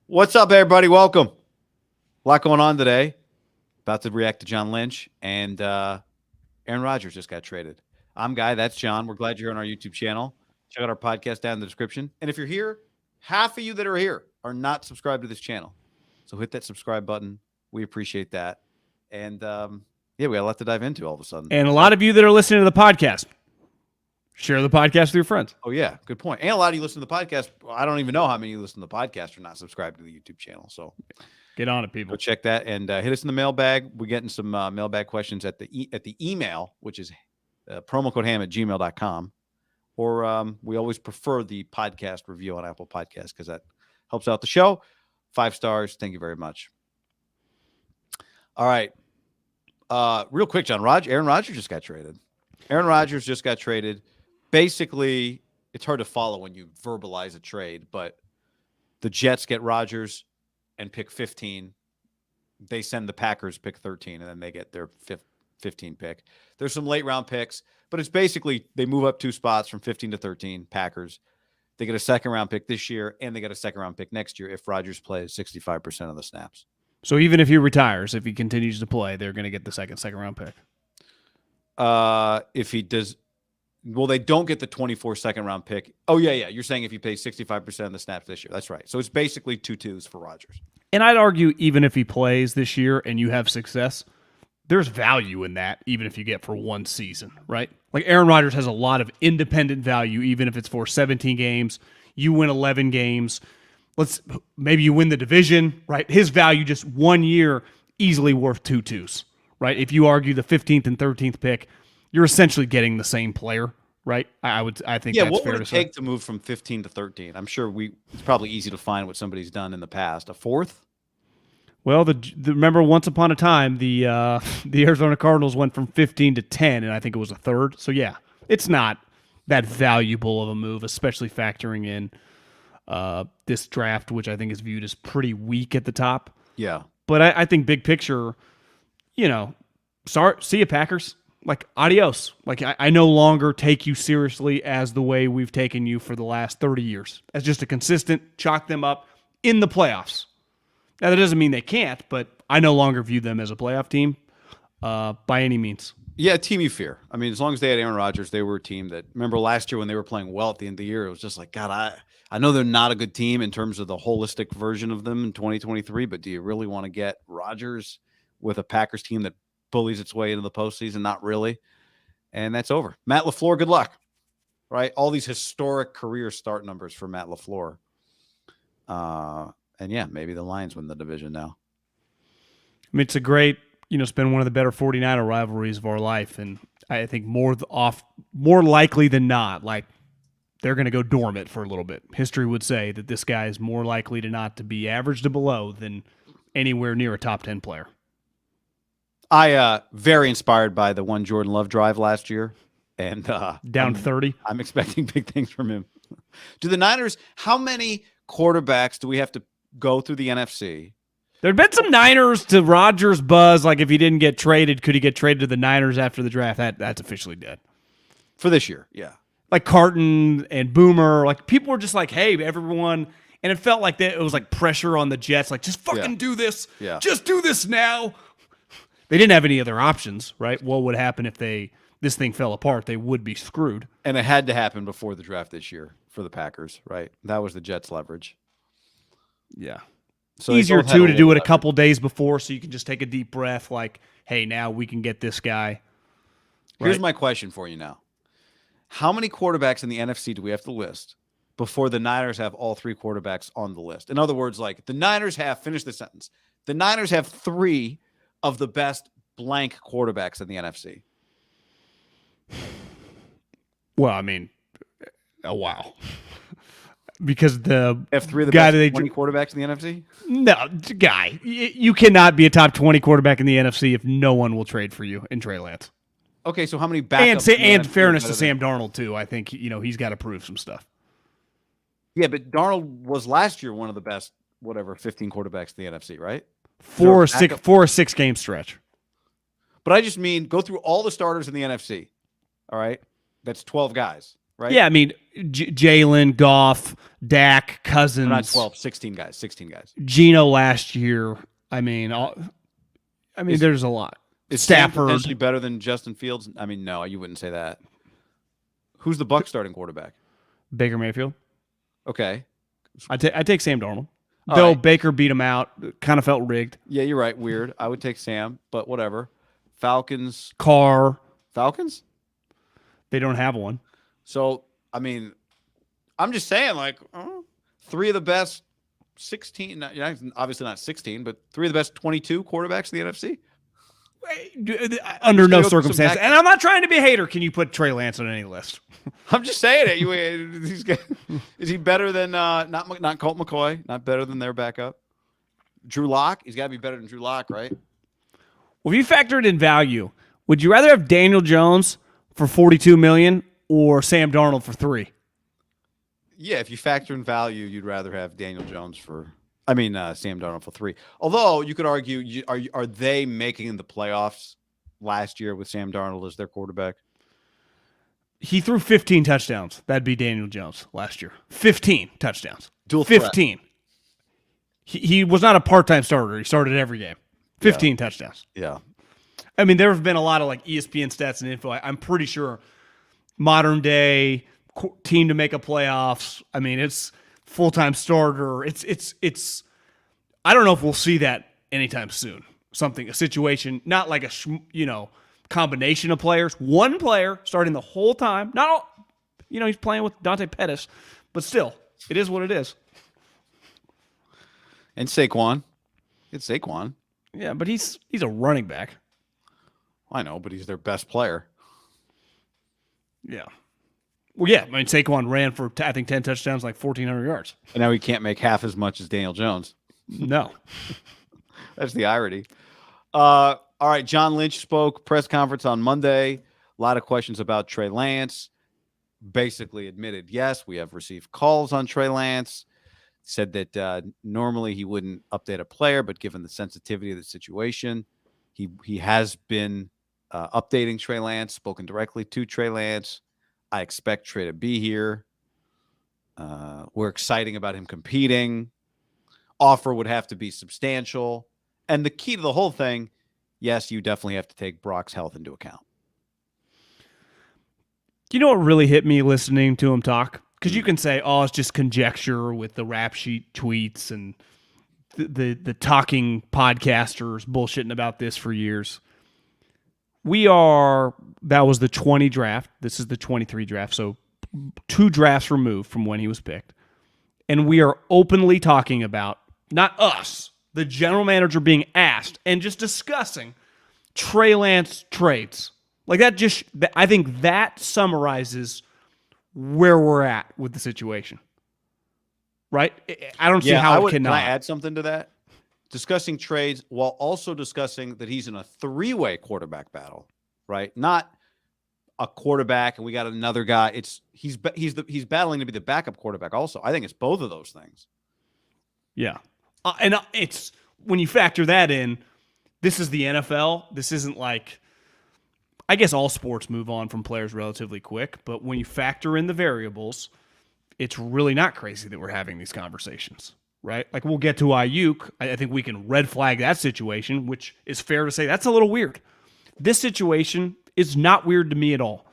What's up, everybody? Welcome. A lot going on today. About to react to John Lynch, and Aaron Rodgers just got traded. I'm Guy. That's John. We're glad you're on our YouTube channel. Check out our podcast down in the description. And if you're here, half of you that are here are not subscribed to this channel. So hit that subscribe button. We appreciate that. And we got a lot to dive into all of a sudden. And a lot of you that are listening to the podcast, share the podcast with your friends. Oh, yeah. Good point. And a lot of you listen to the podcast. I don't even know how many of you listen to the podcast are not subscribed to the YouTube channel. So get on it, people. Go check that and hit us in the mailbag. We're getting some mailbag questions at the email, which is promo code ham@gmail.com. Or we always prefer the podcast review on Apple Podcasts because that helps out the show. 5 stars. Thank you very much. All right. Real quick, John. Aaron Rodgers just got traded. Aaron Rodgers just got traded. Basically, it's hard to follow when you verbalize a trade, but the Jets get Rodgers and pick 15. They send the Packers pick 13, and then they get their 15 pick. There's some late round picks, but it's basically they move up 2 spots from 15 to 13, Packers. They get a second round pick this year, and they get a second round pick next year if Rodgers plays 65% of the snaps. So even if he retires, if he continues to play, they're going to get the second round pick. If he does, well, they don't get the 24 second round pick. Oh, yeah. You're saying if he plays 65% of the snaps this year. That's right. So it's basically 2 2s for Rodgers. And I'd argue even if he plays this year and you have success, there's value in that, even if you get for 1 season, right? Like Aaron Rodgers has a lot of independent value, even if it's for 17 games, you win 11 games. Maybe you win the division, right? His value just 1 year easily worth 2 2s, right? If you argue the 15th and 13th pick, you're essentially getting the same player, right? I think that's what fair would to it say. take to move from 15 to 13? I'm sure it's probably easy to find what somebody's done in the past. A 4th? Well, remember once upon a time the Arizona Cardinals went from 15 to 10, and I think it was a 3rd. So yeah, it's not that valuable of a move, especially factoring in this draft, which I think is viewed as pretty weak at the top. Yeah, but I think big picture, see you Packers. Like, adios. Like, I no longer take you seriously as the way we've taken you for the last 30 years, as just a consistent chalk them up in the playoffs. Now, that doesn't mean they can't, but I no longer view them as a playoff team by any means. Yeah, a team you fear. I mean, as long as they had Aaron Rodgers, they were a team that, remember last year when they were playing well at the end of the year, it was just like, God, I know they're not a good team in terms of the holistic version of them in 2023, but do you really want to get Rodgers with a Packers team that bullies its way into the postseason? Not really. And that's over. Matt LaFleur, good luck. Right? All these historic career start numbers for Matt LaFleur. And yeah, maybe the Lions win the division now. I mean, it's a great, it's been one of the better 49er rivalries of our life. And I think more likely than not, like, they're going to go dormant for a little bit. History would say that this guy is more likely to not to be average to below than anywhere near a top 10 player. I very inspired by the one Jordan Love drive last year, and down 30. I'm expecting big things from him. Do the Niners? How many quarterbacks do we have to go through the NFC? There'd been some Niners to Rodgers buzz. Like, if he didn't get traded, could he get traded to the Niners after the draft? That's officially dead for this year. Yeah, like Carton and Boomer. Like, people were just like, "Hey, everyone." And it felt like that. It was like pressure on the Jets. Like, just fucking do this. Yeah. Just do this now. They didn't have any other options, right? What would happen if this thing fell apart? They would be screwed. And it had to happen before the draft this year for the Packers, right? That was the Jets' leverage. Yeah. So easier, too, to do it a couple days before so you can just take a deep breath like, hey, now we can get this guy. Right? Here's my question for you now. How many quarterbacks in the NFC do we have to list before the Niners have all 3 quarterbacks on the list? In other words, like, the Niners have, finish the sentence, the Niners have 3 of the best blank quarterbacks in the NFC. Well, I mean, wow. Because the have 3 of the guy best 20 quarterbacks in the NFC? No, Guy, you cannot be a top 20 quarterback in the NFC if no one will trade for you in Trey Lance. Okay, so how many backups? And fairness to Sam Darnold, too. I think, he's got to prove some stuff. Yeah, but Darnold was last year one of the best, 15 quarterbacks in the NFC, right? For a 6-game stretch. But I just mean go through all the starters in the NFC. All right? That's 12 guys. right? Yeah, I mean, Jalen, Goff, Dak, Cousins. Not 12, 16 guys. 16 guys. Geno last year. I mean, there's a lot. Is Sam Stafford. potentially better than Justin Fields? I mean, no, you wouldn't say that. Who's the Bucs starting quarterback? Baker Mayfield. Okay. I take Sam Darnold. All Though right. Baker beat him out, kind of felt rigged. Yeah, you're right. Weird. I would take Sam, but whatever. Falcons. Carr. Falcons? They don't have one. So, I mean, I'm just saying, like, three of the best 16, obviously not 16, but three of the best 22 quarterbacks in the NFC. Under no Just go through some circumstance. And I'm not trying to be a hater. Can you put Trey Lance on any list? I'm just saying it. Is he better than not Colt McCoy? Not better than their backup? Drew Lock? He's got to be better than Drew Lock, right? Well, if you factor it in value, would you rather have Daniel Jones for $42 million or Sam Darnold for $3 million? Yeah, if you factor in value, you'd rather have Daniel Jones Sam Darnold for $3 million. Although you could argue, are they making the playoffs last year with Sam Darnold as their quarterback? He threw 15 touchdowns. That'd be Daniel Jones last year. 15 touchdowns. Dual threat. 15. He was not a part-time starter. He started every game. 15 touchdowns. Yeah. I mean, there have been a lot of like ESPN stats and info. I'm pretty sure modern day team to make a playoffs. I mean, it's full-time starter. It's. I don't know if we'll see that anytime soon. A situation, not like a combination of players. One player starting the whole time. Not all. He's playing with Dante Pettis, but still, it is what it is. And Saquon. It's Saquon. Yeah, but he's a running back. I know, but he's their best player. Yeah. Well, yeah. I mean, Saquon ran for, I think, 10 touchdowns, like 1,400 yards. And now he can't make half as much as Daniel Jones. No. That's the irony. All right. John Lynch spoke press conference on Monday. A lot of questions about Trey Lance. Basically admitted, yes, we have received calls on Trey Lance. Said that normally he wouldn't update a player, but given the sensitivity of the situation, he has been updating Trey Lance, spoken directly to Trey Lance. I expect Trey to be here. We're excited about him competing. Offer would have to be substantial. And the key to the whole thing, yes, you definitely have to take Brock's health into account. You know what really hit me listening to him talk? Because you can say, oh, it's just conjecture with the rap sheet tweets and the talking podcasters bullshitting about this for years. That was the 20 draft. This is the 23 draft. So 2 drafts removed from when he was picked. And we are openly talking about, not us, the general manager being asked and just discussing Trey Lance trades. Like I think that summarizes where we're at with the situation. Right? I don't see how it cannot. Can I add something to that? Discussing trades while also discussing that he's in a 3-way quarterback battle, right? Not a quarterback and we got another guy. He's battling to be the backup quarterback also. I think it's both of those things. Yeah. And it's when you factor that in, this is the NFL. This isn't like, I guess all sports move on from players relatively quick, but when you factor in the variables, it's really not crazy that we're having these conversations, right? Like we'll get to Aiyuk. I think we can red flag that situation, which is fair to say that's a little weird. This situation is not weird to me at all.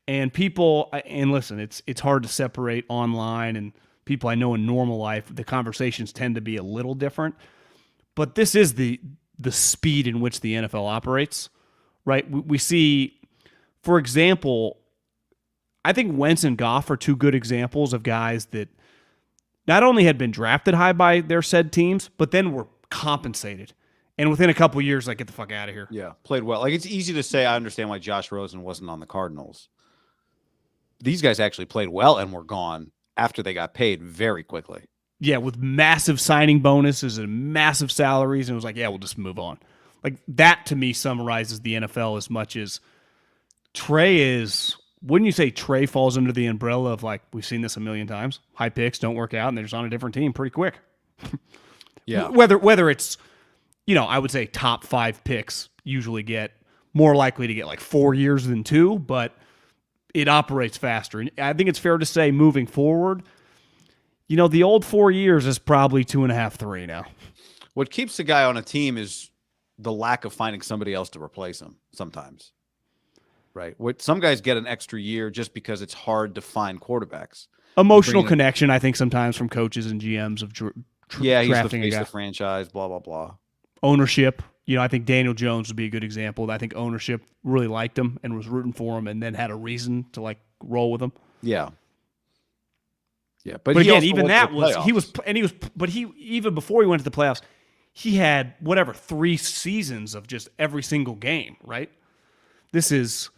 And listen, it's hard to separate online and people I know in normal life. The conversations tend to be a little different, but this is the speed in which the NFL operates, right? We see, for example, I think Wentz and Goff are 2 good examples of guys that not only had been drafted high by their said teams, but then were compensated. And within a couple of years, like, get the fuck out of here. Yeah, played well. Like, it's easy to say, I understand why Josh Rosen wasn't on the Cardinals. These guys actually played well and were gone after they got paid very quickly. Yeah, with massive signing bonuses and massive salaries. And it was like, yeah, we'll just move on. Like, that to me summarizes the NFL as much as Trey is. Wouldn't you say Trey falls under the umbrella of, like, we've seen this a million times? High picks don't work out, and they're just on a different team pretty quick. Yeah. Whether it's, I would say top 5 picks usually get more likely to get like 4 years than 2, but it operates faster. And I think it's fair to say moving forward, the old 4 years is probably 2.5, 3 now. What keeps the guy on a team is the lack of finding somebody else to replace him sometimes. Right. Some guys get an extra year just because it's hard to find quarterbacks. Emotional connection, I think, sometimes from coaches and GMs of he's drafting the face a guy. of the franchise, blah, blah, blah. Ownership. I think Daniel Jones would be a good example. I think ownership really liked him and was rooting for him and then had a reason to roll with him. Yeah. Yeah. But again, even that even before he went to the playoffs, he had 3 seasons of just every single game, right? This is,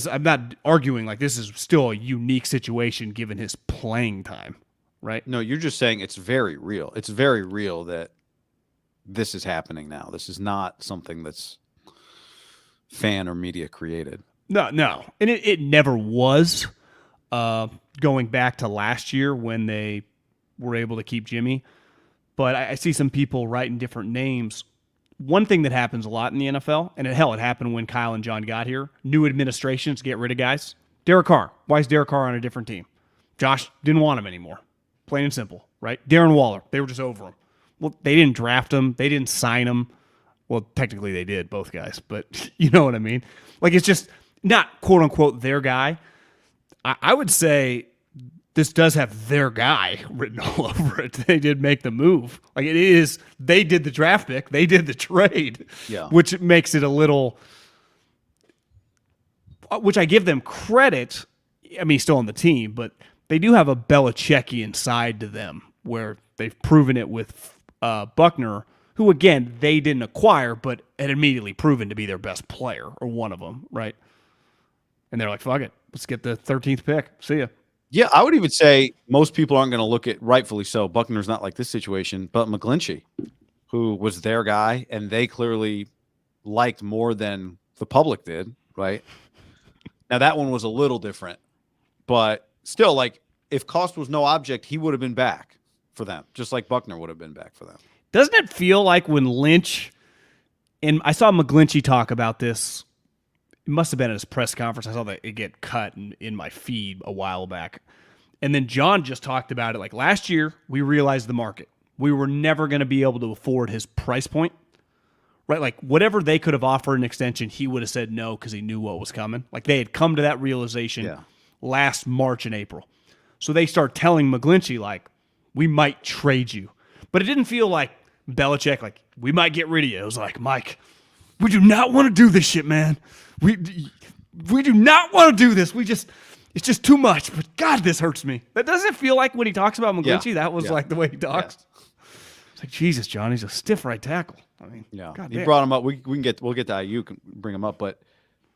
I'm not arguing this is still a unique situation given his playing time, right? No, you're just saying it's very real. It's very real that this is happening now. This is not something that's fan or media created. No. And it never was, going back to last year when they were able to keep Jimmy. But I see some people writing different names. One thing that happens a lot in the NFL, and it happened when Kyle and John got here, new administrations get rid of guys. Derek Carr. Why is Derek Carr on a different team? Josh didn't want him anymore. Plain and simple, right? Darren Waller. They were just over him. Well, they didn't draft him. They didn't sign him. Well, technically they did, both guys, but you know what I mean? It's just not quote-unquote their guy. I would say this does have their guy written all over it. They did make the move. They did the draft pick. They did the trade, which makes it a little, which I give them credit. I mean, he's still on the team, but they do have a Belichickian side to them where they've proven it with Buckner, who, again, they didn't acquire, but had immediately proven to be their best player or one of them, right? And they're like, fuck it. Let's get the 13th pick. See ya. Yeah, I would even say most people aren't going to look at, rightfully so, Buckner's not like this situation, but McGlinchey, who was their guy, and they clearly liked more than the public did, right? Now, that one was a little different, but still, if cost was no object, he would have been back for them, just like Buckner would have been back for them. Doesn't it feel like when Lynch, and I saw McGlinchey talk about this, it must have been at his press conference. I saw that it get cut in my feed a while back. And then John just talked about it. Last year, we realized the market. We were never going to be able to afford his price point, right? Whatever they could have offered an extension, he would have said no because he knew what was coming. They had come to that realization last March and April. So they start telling McGlinchey, we might trade you. But it didn't feel like Belichick, we might get rid of you. It was Mike, we do not want to do this shit, man. We do not want to do this. It's just too much. But God, this hurts me. That doesn't feel like when he talks about McGlinchey, that was the way he talks. Yeah. It's Jesus, John, he's a stiff right tackle. I mean, God he brought him up. We'll get to Aiyuk and bring him up. But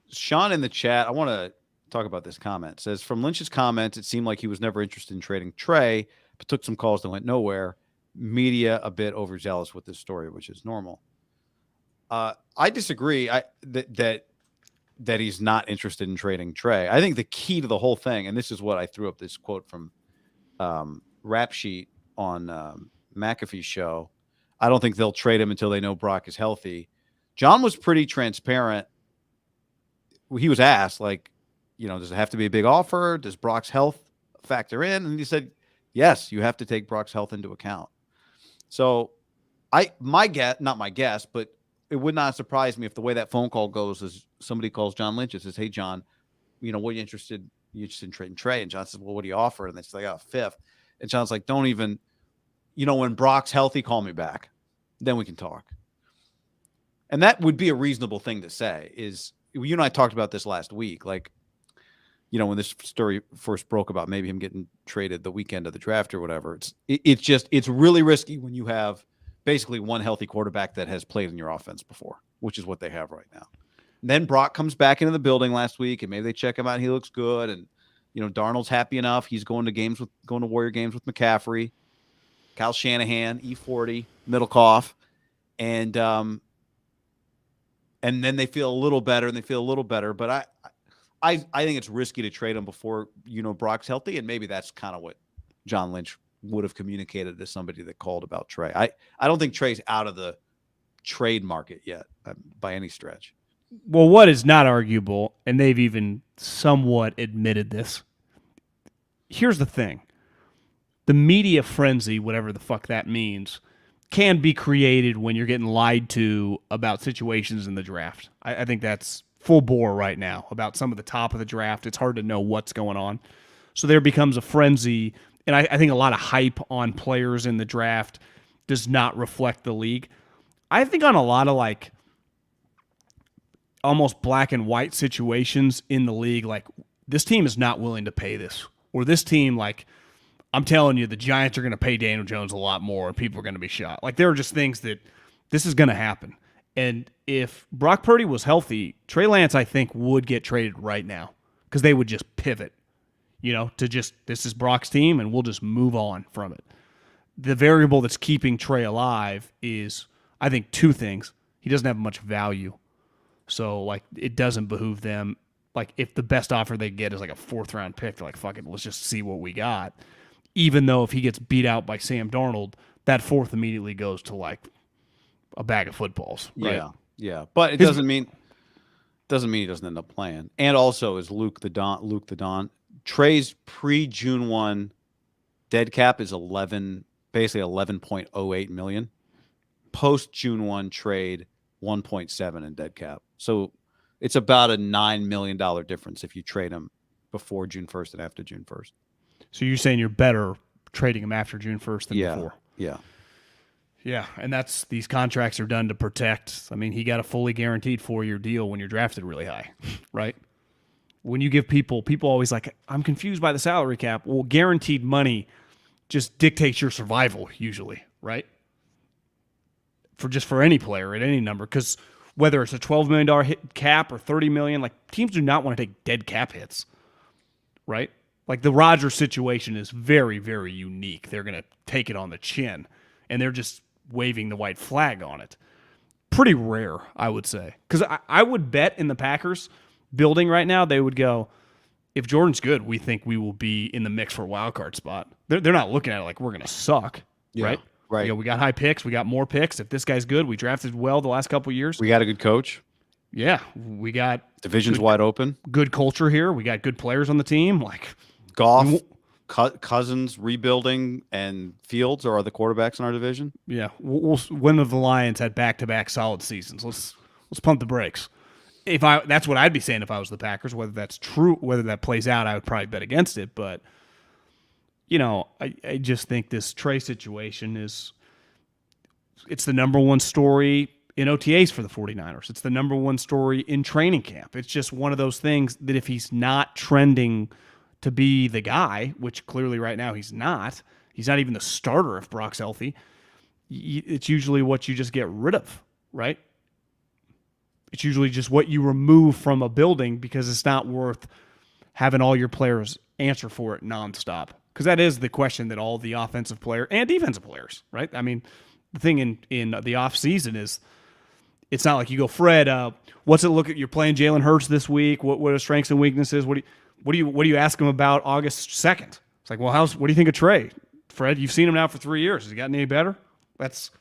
Sean in the chat, I want to talk about this comment. It says, from Lynch's comments, it seemed like he was never interested in trading Trey, but took some calls that went nowhere. Media a bit overzealous with this story, which is normal. I disagree. That he's not interested in trading Trey. I think the key to the whole thing, and this is what I threw up this quote from Rap Sheet on McAfee's show. I don't think they'll trade him until they know Brock is healthy. John was pretty transparent. He was asked, does it have to be a big offer? Does Brock's health factor in? And he said, yes, you have to take Brock's health into account. So not my guess, but it would not surprise me if the way that phone call goes is somebody calls John Lynch and says, hey, John, what are you interested in trading Trey? And John says, well, what do you offer? And they say, fifth. And John's like, don't even, when Brock's healthy, call me back. Then we can talk. And that would be a reasonable thing to say. Is you and I talked about this last week. When this story first broke about maybe him getting traded the weekend of the draft or whatever, it's really risky when you have basically one healthy quarterback that has played in your offense before, which is what they have right now. And then Brock comes back into the building last week, and maybe they check him out. And he looks good, and Darnold's happy enough. He's going to Warrior games with McCaffrey, Kyle Shanahan, E40, MIDDLEKAUFF, and then they feel a little better, But I think it's risky to trade him before Brock's healthy, and maybe that's kind of what John Lynch would have communicated to somebody that called about Trey. I don't think Trey's out of the trade market yet by any stretch. Well, what is not arguable, and they've even somewhat admitted this. Here's the thing. The media frenzy, whatever the fuck that means, can be created when you're getting lied to about situations in the draft. I think that's full bore right now about some of the top of the draft. It's hard to know what's going on. So there becomes a frenzy, and I think a lot of hype on players in the draft does not reflect the league. I think on a lot of like almost black and white situations in the league, like this team is not willing to pay this, or this team, like I'm telling you, the Giants are going to pay Daniel Jones a lot more, and people are going to be shot. Like there are just things that this is going to happen. And if Brock Purdy was healthy, Trey Lance, I think, would get traded right now because they would just pivot, to just this is Brock's team, and we'll just move on from it. The variable that's keeping Trey alive is, I think, two things. He doesn't have much value. So, like, it doesn't behoove them. Like, if the best offer they get is like a 4th-round pick, they're like, fuck it, let's just see what we got. Even though if he gets beat out by Sam Darnold, that 4th immediately goes to, like, a bag of footballs. Right? Yeah. But it doesn't mean he doesn't end up playing. And also, is Luke the Don. Trey's pre-June 1 dead cap is basically 11.08 million. Post June 1 trade, 1.7 in dead cap. So it's about a $9 million difference if you trade him before June 1st and after June 1st. So you're saying you're better trading him after June 1st than before? Yeah. Yeah, and these contracts are done to protect. I mean, he got a fully guaranteed 4-year deal when you're drafted really high, right? When you give people always like, I'm confused by the salary cap. Well, guaranteed money just dictates your survival usually, right? For any player at any number, because whether it's a $12 million hit cap or $30 million, like teams do not want to take dead cap hits, right? Like the Rodgers situation is very, very unique. They're going to take it on the chin, and they're just waving the white flag on it. Pretty rare, I would say. Because I would bet in the Packers building right now, they would go, if Jordan's good, we think we will be in the mix for a wild card spot. They're not looking at it like we're going to suck, right? Right. We got high picks. We got more picks. If this guy's good, we drafted well the last couple of years. We got a good coach. Yeah, we got division's wide open. Good culture here. We got good players on the team. Like Goff, Cousins rebuilding, and Fields are the quarterbacks in our division. Yeah, one of the Lions had back-to-back solid seasons. Let's pump the brakes. That's what I'd be saying if I was the Packers. Whether that's true, whether that plays out, I would probably bet against it. But I just think this Trey situation it's the number one story in OTAs for the 49ers. It's the number one story in training camp. It's just one of those things that if he's not trending to be the guy, which clearly right now he's not even the starter if Brock's healthy, it's usually what you just get rid of, right? It's usually just what you remove from a building because it's not worth having all your players answer for it nonstop. Because that is the question that all the offensive player and defensive players, right? I mean, the thing in the offseason is it's not like you go, Fred, what's it look at? You're playing Jalen Hurts this week. What are strengths and weaknesses? What do you ask him about August 2nd? It's like, well, what do you think of Trey? Fred, you've seen him now for 3 years. Has he gotten any better? That's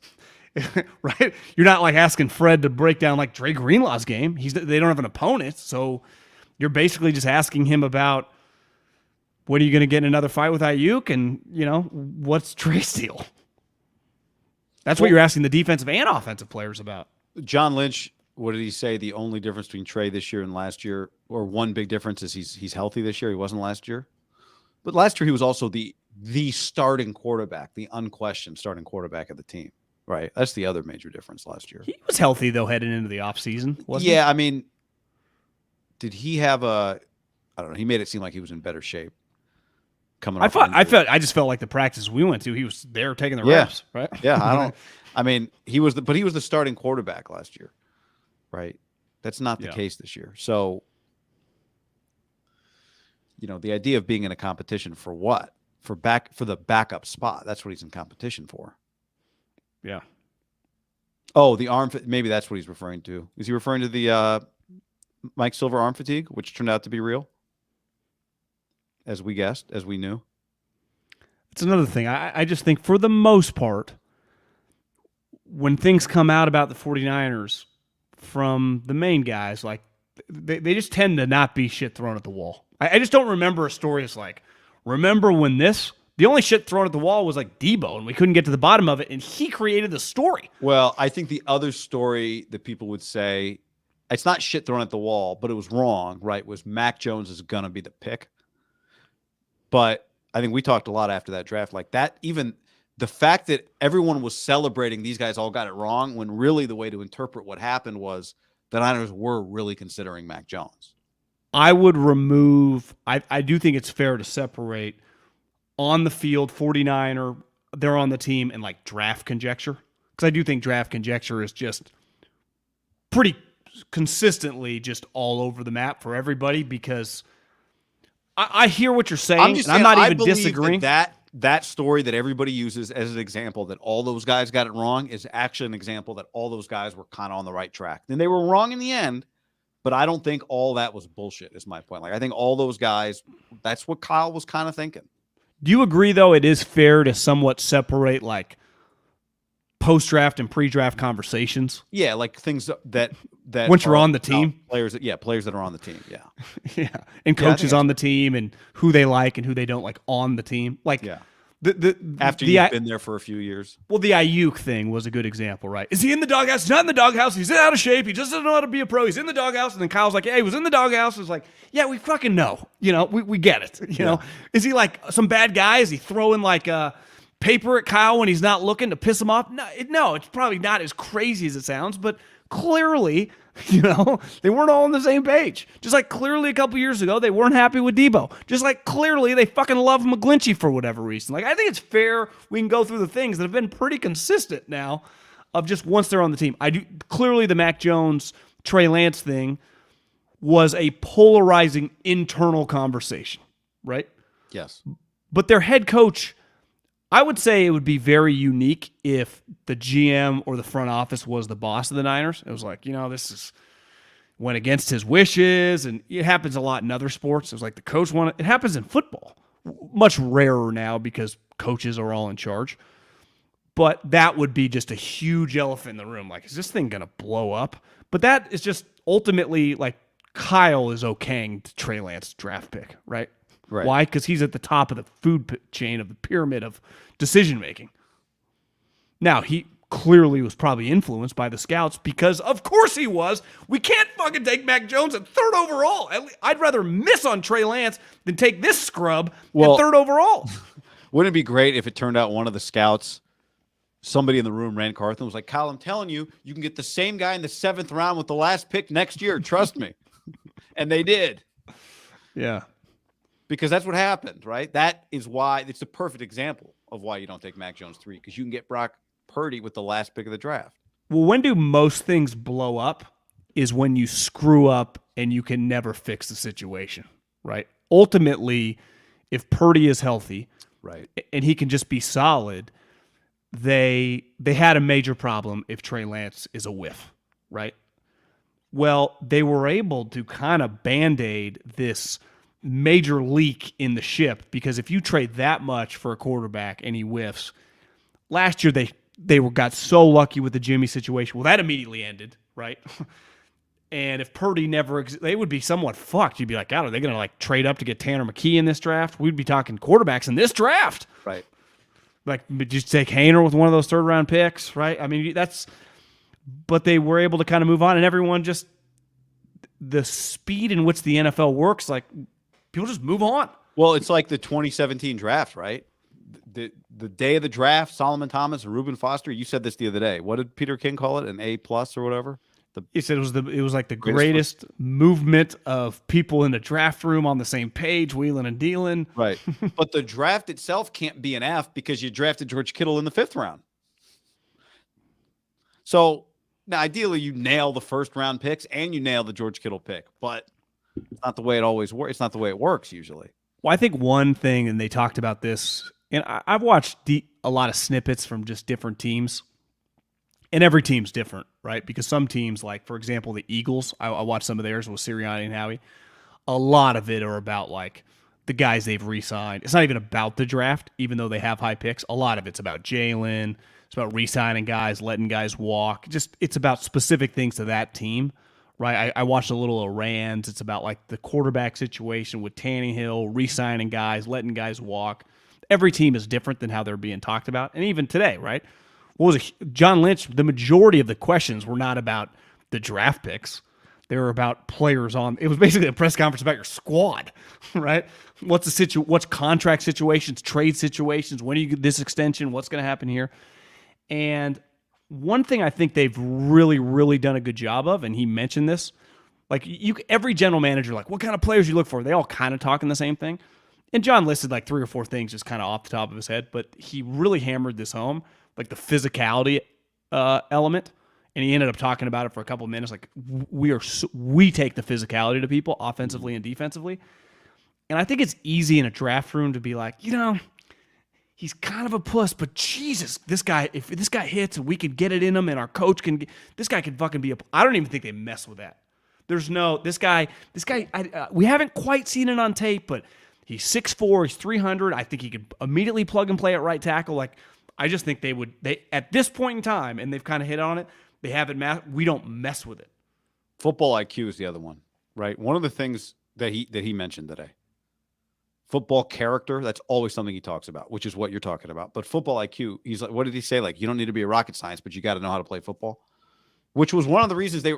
right. You're not like asking Fred to break down like Dre Greenlaw's game. They don't have an opponent, so you're basically just asking him about when are you going to get in another fight with Aiyuk, and what's Trey's deal? That's what you're asking the defensive and offensive players about. John Lynch, what did he say? The only difference between Trey this year and last year, or one big difference, is he's healthy this year. He wasn't last year, but last year he was also the starting quarterback, the unquestioned starting quarterback of the team. Right, that's the other major difference last year. He was healthy though heading into the offseason, wasn't he? Yeah, I mean, did he have I don't know. He made it seem like he was in better shape. I just felt like the practice we went to, he was there taking the reps, right? Yeah, I mean, he was the starting quarterback last year, right? That's not the case this year. So, the idea of being in a competition for what? For the backup spot. That's what he's in competition for. Yeah. Oh, the arm. Maybe that's what he's referring to. Is he referring to the Mike Silver arm fatigue, which turned out to be real? As we guessed, as we knew. It's another thing. I just think for the most part, when things come out about the 49ers, from the main guys, like they just tend to not be shit thrown at the wall. I just don't remember a story that's like, remember when this? The only shit thrown at the wall was like Debo, and we couldn't get to the bottom of it, and he created the story. Well, I think the other story that people would say, it's not shit thrown at the wall, but it was wrong, right? Was Mac Jones is going to be the pick. But I think we talked a lot after that draft. Like that, even the fact that everyone was celebrating these guys all got it wrong, when really the way to interpret what happened was the Niners were really considering Mac Jones. I would remove, I do think it's fair to separate on the field 49er, they're on the team, and like draft conjecture. Because I do think draft conjecture is just pretty consistently just all over the map for everybody, because I hear what you're saying, I'm not even disagreeing. That story that everybody uses as an example that all those guys got it wrong is actually an example that all those guys were kind of on the right track. And they were wrong in the end, but I don't think all that was bullshit is my point. Like I think all those guys, that's what Kyle was kind of thinking. Do you agree, though, it is fair to somewhat separate like post-draft and pre-draft conversations? Yeah, like things that once you're on the team, players that are on the team, yeah, yeah, and coaches on the team and who they like and who they don't like on the team, like after you've been there for a few years. Well, the Aiyuk thing was a good example, right? Is he in the doghouse? He's not in the doghouse. He's out of shape. He just doesn't know how to be a pro. He's in the doghouse, and then Kyle's like, "Hey, he was in the doghouse." It's like, yeah, we fucking know, we get it. You know, is he like some bad guy? Is he throwing like paper at Kyle when he's not looking to piss him off? No, it's probably not as crazy as it sounds, but clearly, they weren't all on the same page. Just like clearly a couple years ago, they weren't happy with Debo. Just like clearly they fucking love McGlinchey for whatever reason. Like I think it's fair we can go through the things that have been pretty consistent now of just once they're on the team. Clearly the Mac Jones, Trey Lance thing was a polarizing internal conversation, right? Yes. But their head coach, I would say it would be very unique if the GM or the front office was the boss of the Niners. It was like, this went against his wishes, and it happens a lot in other sports. It was like the coach wanted. It happens in football. Much rarer now because coaches are all in charge. But that would be just a huge elephant in the room. Like, is this thing going to blow up? But that is just ultimately like Kyle is okaying the Trey Lance draft pick, right? Right. Why? Because he's at the top of the food chain of the pyramid of decision-making. Now, he clearly was probably influenced by the scouts because, of course he was. We can't fucking take Mac Jones at third overall. I'd rather miss on Trey Lance than take this scrub at third overall. Wouldn't it be great if it turned out one of the scouts, somebody in the room, Rand Carthen, was like, Kyle, I'm telling you, you can get the same guy in the 7th round with the last pick next year. Trust me. And they did. Yeah. Because that's what happened, right? That is why it's a perfect example of why you don't take Mac Jones 3, because you can get Brock Purdy with the last pick of the draft. Well, when do most things blow up is when you screw up and you can never fix the situation, right? Ultimately, if Purdy is healthy, right, and he can just be solid, they had a major problem if Trey Lance is a whiff, right? Well, they were able to kind of Band-Aid this major leak in the ship, because if you trade that much for a quarterback and he whiffs, last year they got so lucky with the Jimmy situation. Well, that immediately ended, right? And if Purdy never, they would be somewhat fucked. You'd be like, God, are they going to like trade up to get Tanner McKee in this draft? We'd be talking quarterbacks in this draft, right? Like just take Hainer with one of those 3rd round picks, right? I mean, but they were able to kind of move on, and everyone just, the speed in which the NFL works, like, people just move on. Well, it's like the 2017 draft, right? The day of the draft, Solomon Thomas and Reuben Foster. You said this the other day. What did Peter King call it? An A+ or whatever? He said it was like the greatest movement of people in the draft room on the same page, wheeling and dealing. Right. But the draft itself can't be an F because you drafted George Kittle in the 5th round. So now, ideally, you nail the 1st round picks and you nail the George Kittle pick, but it's not the way it always works. It's not the way it works usually. Well, I think one thing, and they talked about this, and I've watched a lot of snippets from just different teams, and every team's different, right? Because some teams, like, for example, the Eagles, I watched some of theirs with Sirianni and Howie. A lot of it are about, like, the guys they've re-signed. It's not even about the draft, even though they have high picks. A lot of it's about Jalen. It's about re-signing guys, letting guys walk. Just it's about specific things to that team, right? I watched a little of Rams. It's about like the quarterback situation with Tannehill, re-signing guys, letting guys walk. Every team is different than how they're being talked about. And even today, right? What was it? John Lynch, the majority of the questions were not about the draft picks. They were about players on. It was basically a press conference about your squad, right? What's contract situations, trade situations? When do you get this extension? What's going to happen here? And one thing I think they've really, really done a good job of, and he mentioned this, like every general manager, like what kind of players you look for, they all kind of talking the same thing. And John listed like 3 or 4 things just kind of off the top of his head, but he really hammered this home, like the physicality element. And he ended up talking about it for a couple of minutes. Like we take the physicality to people offensively and defensively. And I think it's easy in a draft room to be like, he's kind of a puss, but Jesus, this guy, if this guy hits and we could get it in him and our coach can, this guy could fucking be I don't even think they mess with that. There's no, this guy, we haven't quite seen it on tape, but he's 6'4", he's 300. I think he could immediately plug and play at right tackle. Like, I just think they at this point in time, and they've kind of hit on it, they haven't we don't mess with it. Football IQ is the other one, right? One of the things that he mentioned today. Football character, that's always something he talks about, which is what you're talking about. But football IQ, he's like, what did he say? Like, you don't need to be a rocket science, but you got to know how to play football. Which was one of the reasons they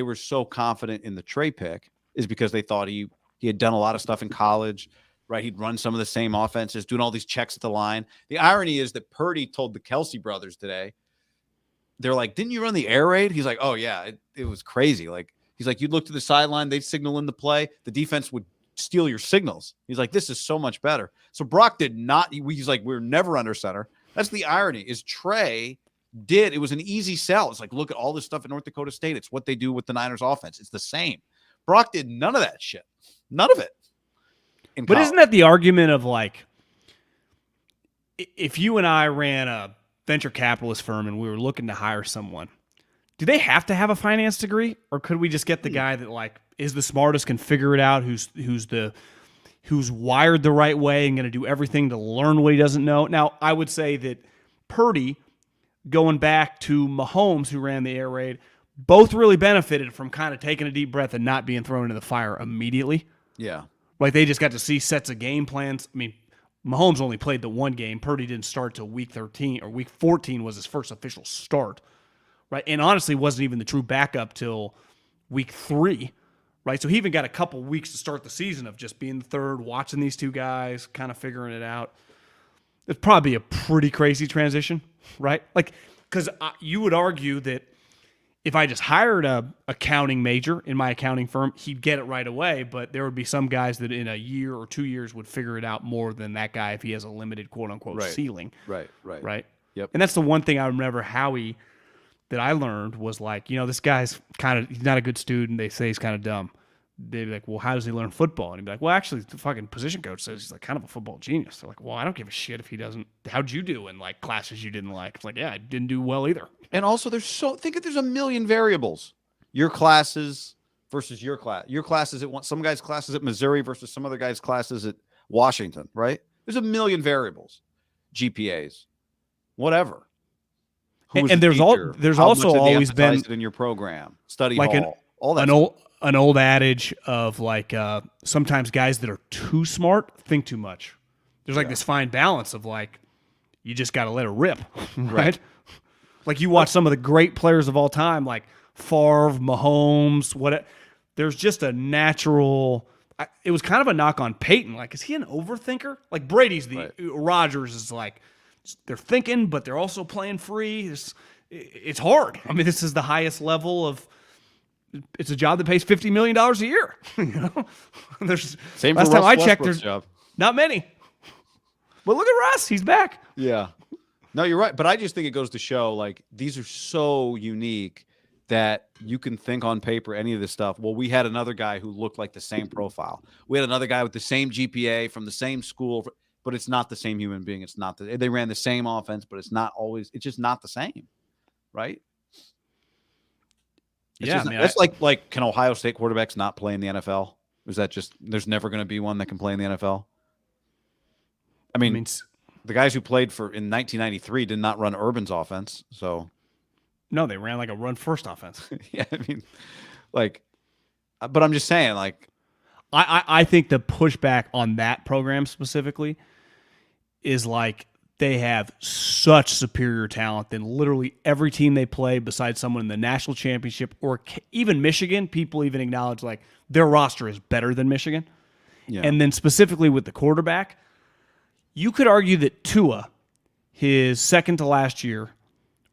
were so confident in the Trey pick, is because they thought he had done a lot of stuff in college, right? He'd run some of the same offenses, doing all these checks at the line. The irony is that Purdy told the Kelsey brothers today, they're like, didn't you run the air raid? He's like, oh yeah, it was crazy. Like, he's like, you'd look to the sideline, they'd signal in the play, the defense would steal your signals. He's like, this is so much better. So Brock did not. He's like, we're never under center. That's the irony. Is Trey did. It was an easy sell. It's like, look at all this stuff in North Dakota State. It's what they do with the Niners offense. It's the same. Brock did none of that shit. None of it. But isn't that the argument of like, if you and I ran a venture capitalist firm and we were looking to hire someone, do they have to have a finance degree, or could we just get the guy that like is the smartest, can figure it out, who's wired the right way and going to do everything to learn what he doesn't know? Now, I would say that Purdy, going back to Mahomes, who ran the air raid, both really benefited from kind of taking a deep breath and not being thrown into the fire immediately. Yeah. Like, they just got to see sets of game plans. I mean, Mahomes only played the one game. Purdy didn't start till week 13, or week 14 was his first official start, right? And honestly, wasn't even the true backup till week 3, right? So he even got a couple weeks to start the season of just being the third, watching these two guys, kind of figuring it out. It'd probably be a pretty crazy transition, right? Like, because you would argue that if I just hired a accounting major in my accounting firm, he'd get it right away. But there would be some guys that in a year or 2 years would figure it out more than that guy if he has a limited quote unquote ceiling. Right. Yep. And that's the one thing I remember Howie that I learned was like, this guy's he's not a good student. They say he's kind of dumb. They'd be like, well, how does he learn football? And he'd be like, well, actually, the fucking position coach says he's like kind of a football genius. They're like, well, I don't give a shit if he doesn't. How'd you do in like classes you didn't like? It's like, yeah, I didn't do well either. And also, think if there's a million variables. Your classes versus your class. Your classes at some guys' classes at Missouri versus some other guys' classes at Washington, right? There's a million variables. GPAs, whatever. And there's also always been in your program, study like hall, all that. An old adage of like sometimes guys that are too smart think too much. There's like this fine balance of like you just got to let it rip, right? Like you watch some of the great players of all time, like Favre, Mahomes, there's just a natural. It was kind of a knock on Peyton. Like, is he an overthinker? Like Brady's Rodgers is like they're thinking, but they're also playing free. It's hard. I mean, this is the highest level of. It's a job that pays $50 million a year. There's same last for time Russ I checked, Westbrook's there's job. Not many. But look at Russ, he's back. Yeah, no, you're right. But I just think it goes to show like these are so unique that you can think on paper any of this stuff. Well, we had another guy who looked like the same profile. We had another guy with the same GPA from the same school, but it's not the same human being. It's not they ran the same offense, but it's just not the same, right? That's like can Ohio State quarterbacks not play in the NFL? Is that just there's never going to be one that can play in the NFL? I mean, the guys who played in 1993 did not run Urban's offense, so no, they ran like a run-first offense. yeah, I mean, like, but I'm just saying, like, I think the pushback on that program specifically is like they have such superior talent than literally every team they play besides someone in the national championship or even Michigan. People even acknowledge like their roster is better than Michigan. Yeah. And then specifically with the quarterback, you could argue that Tua, his second to last year,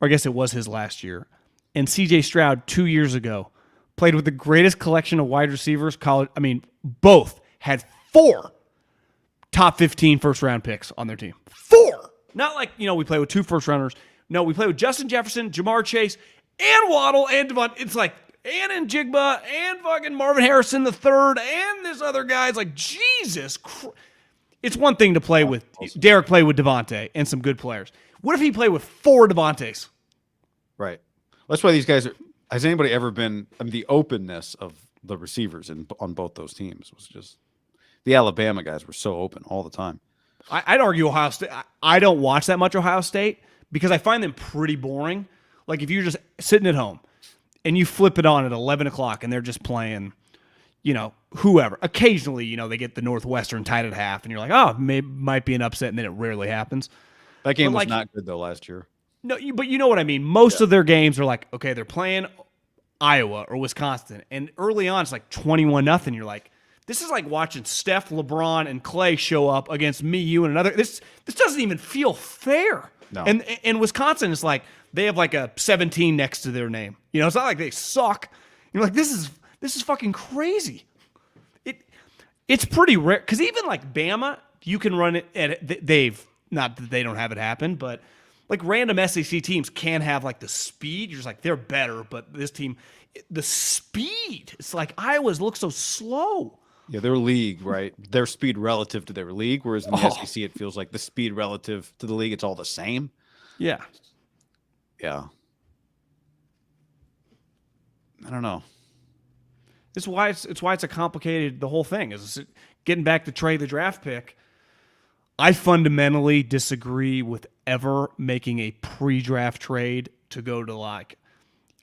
or I guess it was his last year, and C.J. Stroud 2 years ago played with the greatest collection of wide receivers. Both had 4 top 15 first-round picks on their team. 4! Not like, we play with 2 first-rounders. No, we play with Justin Jefferson, Jamar Chase, and Waddle, and Devon. It's like, and Njigba, and fucking Marvin Harrison the third, and this other guy. It's like, Jesus Christ. It's one thing to play with. Derek played with Devontae and some good players. What if he played with 4 Devontaes? Right. That's why these guys are. Has anybody ever been? I mean, the openness of the receivers on both those teams was just. The Alabama guys were so open all the time. I'd argue Ohio State. I don't watch that much Ohio State because I find them pretty boring. Like if you're just sitting at home and you flip it on at 11 o'clock and they're just playing, whoever. Occasionally, they get the Northwestern tied at half and you're like, oh, might be an upset, and then it rarely happens. That game was not good though last year. No, but you know what I mean. Most of their games are like, okay, they're playing Iowa or Wisconsin, and early on it's like 21-0. You're like, this is like watching Steph, LeBron, and Clay show up against me, you, and another. This doesn't even feel fair. No. And Wisconsin is like they have like a 17 next to their name. It's not like they suck. You're like, this is fucking crazy. It's pretty rare because even like Bama, you can run it. They've not that they don't have it happen, but like random SEC teams can have like the speed. You're just like they're better, but this team, the speed. It's like Iowa's look so slow. Yeah, their league, right? Their speed relative to their league, whereas in the SEC, it feels like the speed relative to the league, it's all the same. Yeah. Yeah. I don't know. It's why it's a complicated, the whole thing. Is getting back to Trey, the draft pick, I fundamentally disagree with ever making a pre-draft trade to go to like,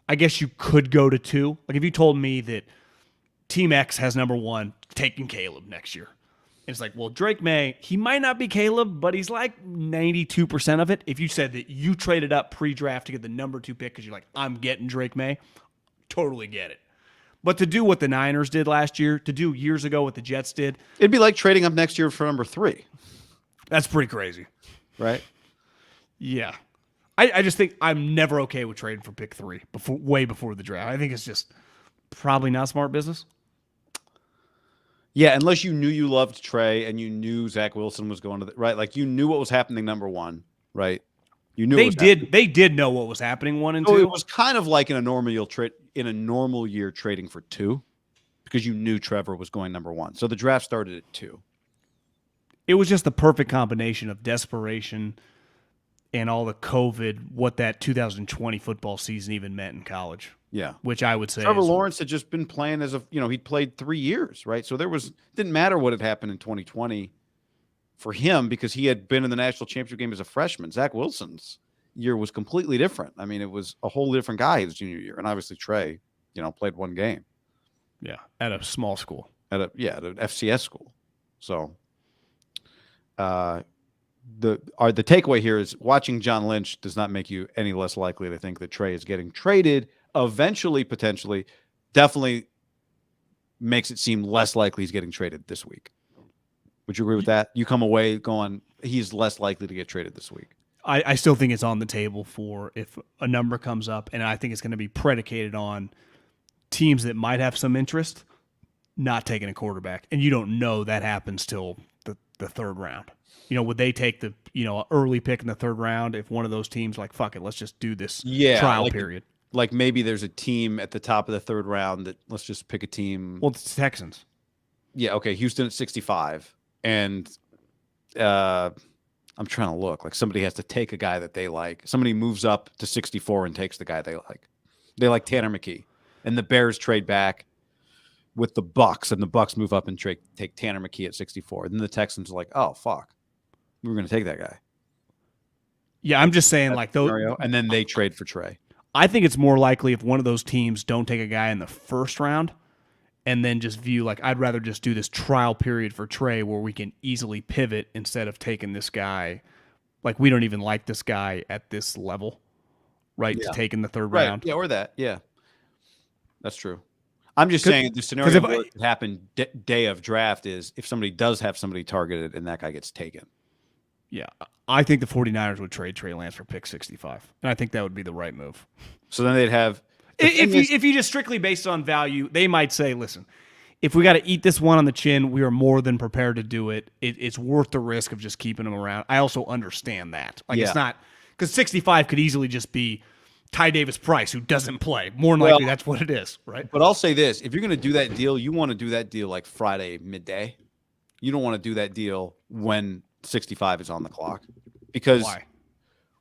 I guess you could go to 2. Like if you told me that Team X has number 1 taking Caleb next year. And it's like, well, Drake May, he might not be Caleb, but he's like 92% of it. If you said that you traded up pre-draft to get the number 2 pick because you're like, I'm getting Drake May, totally get it. But to do what the Niners did last year, to do years ago what the Jets did. It'd be like trading up next year for number 3. That's pretty crazy. Right? Yeah. I just think I'm never okay with trading for pick 3 way before the draft. I think it's just probably not smart business. Yeah, unless you knew you loved Trey and you knew Zach Wilson was going to right, like you knew what was happening. Number 1, right? You knew they did. They did know what was happening 1 and 2. So it was kind of like in a normal year trading for 2, because you knew Trevor was going number 1. So the draft started at 2. It was just the perfect combination of desperation and all the COVID, what that 2020 football season even meant in college. Yeah. Which I would say Trevor Lawrence had just been playing he'd played 3 years, right? So didn't matter what had happened in 2020 for him because he had been in the national championship game as a freshman. Zach Wilson's year was completely different. I mean, it was a whole different guy his junior year. And obviously Trey, played 1 game. Yeah. At a small school. At an FCS school. So the takeaway here is watching John Lynch does not make you any less likely to think that Trey is getting traded eventually, potentially. Definitely makes it seem less likely he's getting traded this week. Would you agree with that? You come away going, he's less likely to get traded this week. I still think it's on the table for if a number comes up, and I think it's going to be predicated on teams that might have some interest not taking a quarterback. And you don't know that happens till the third round. Would they take the early pick in the third round if one of those teams like, fuck it, let's just do this trial period? Like maybe there's a team at the top of the third round that let's just pick a team. Well, it's the Texans. Yeah, okay, Houston at 65. And I'm trying to look. Like somebody has to take a guy that they like. Somebody moves up to 64 and takes the guy they like. They like Tanner McKee. And the Bears trade back. with the Bucks, and the Bucks move up and take Tanner McKee at 64. Then the Texans are like, oh fuck, we were going to take that guy. Yeah, I'm just saying like those, and then they trade for Trey. I think it's more likely if one of those teams don't take a guy in the first round and then just view like I'd rather just do this trial period for Trey where we can easily pivot instead of taking this guy. Like we don't even like this guy at this level, right? Yeah. To take in the third Right. round. Yeah, or that. Yeah, that's true. I'm just saying the scenario that could happen day of draft is if somebody does have somebody targeted and that guy gets taken. Yeah, I think the 49ers would trade Trey Lance for pick 65, and I think that would be the right move. So then they'd have if you just strictly based on value, they might say, listen, if we got to eat this one on the chin, we are more than prepared to do it. It's worth the risk of just keeping him around. I also understand that. Like it's not because 65 could easily just be Ty Davis Price, who doesn't play. More than likely, that's what it is, right? But I'll say this: if you're going to do that deal, you want to do that deal like Friday midday. You don't want to do that deal when 65 is on the clock because why?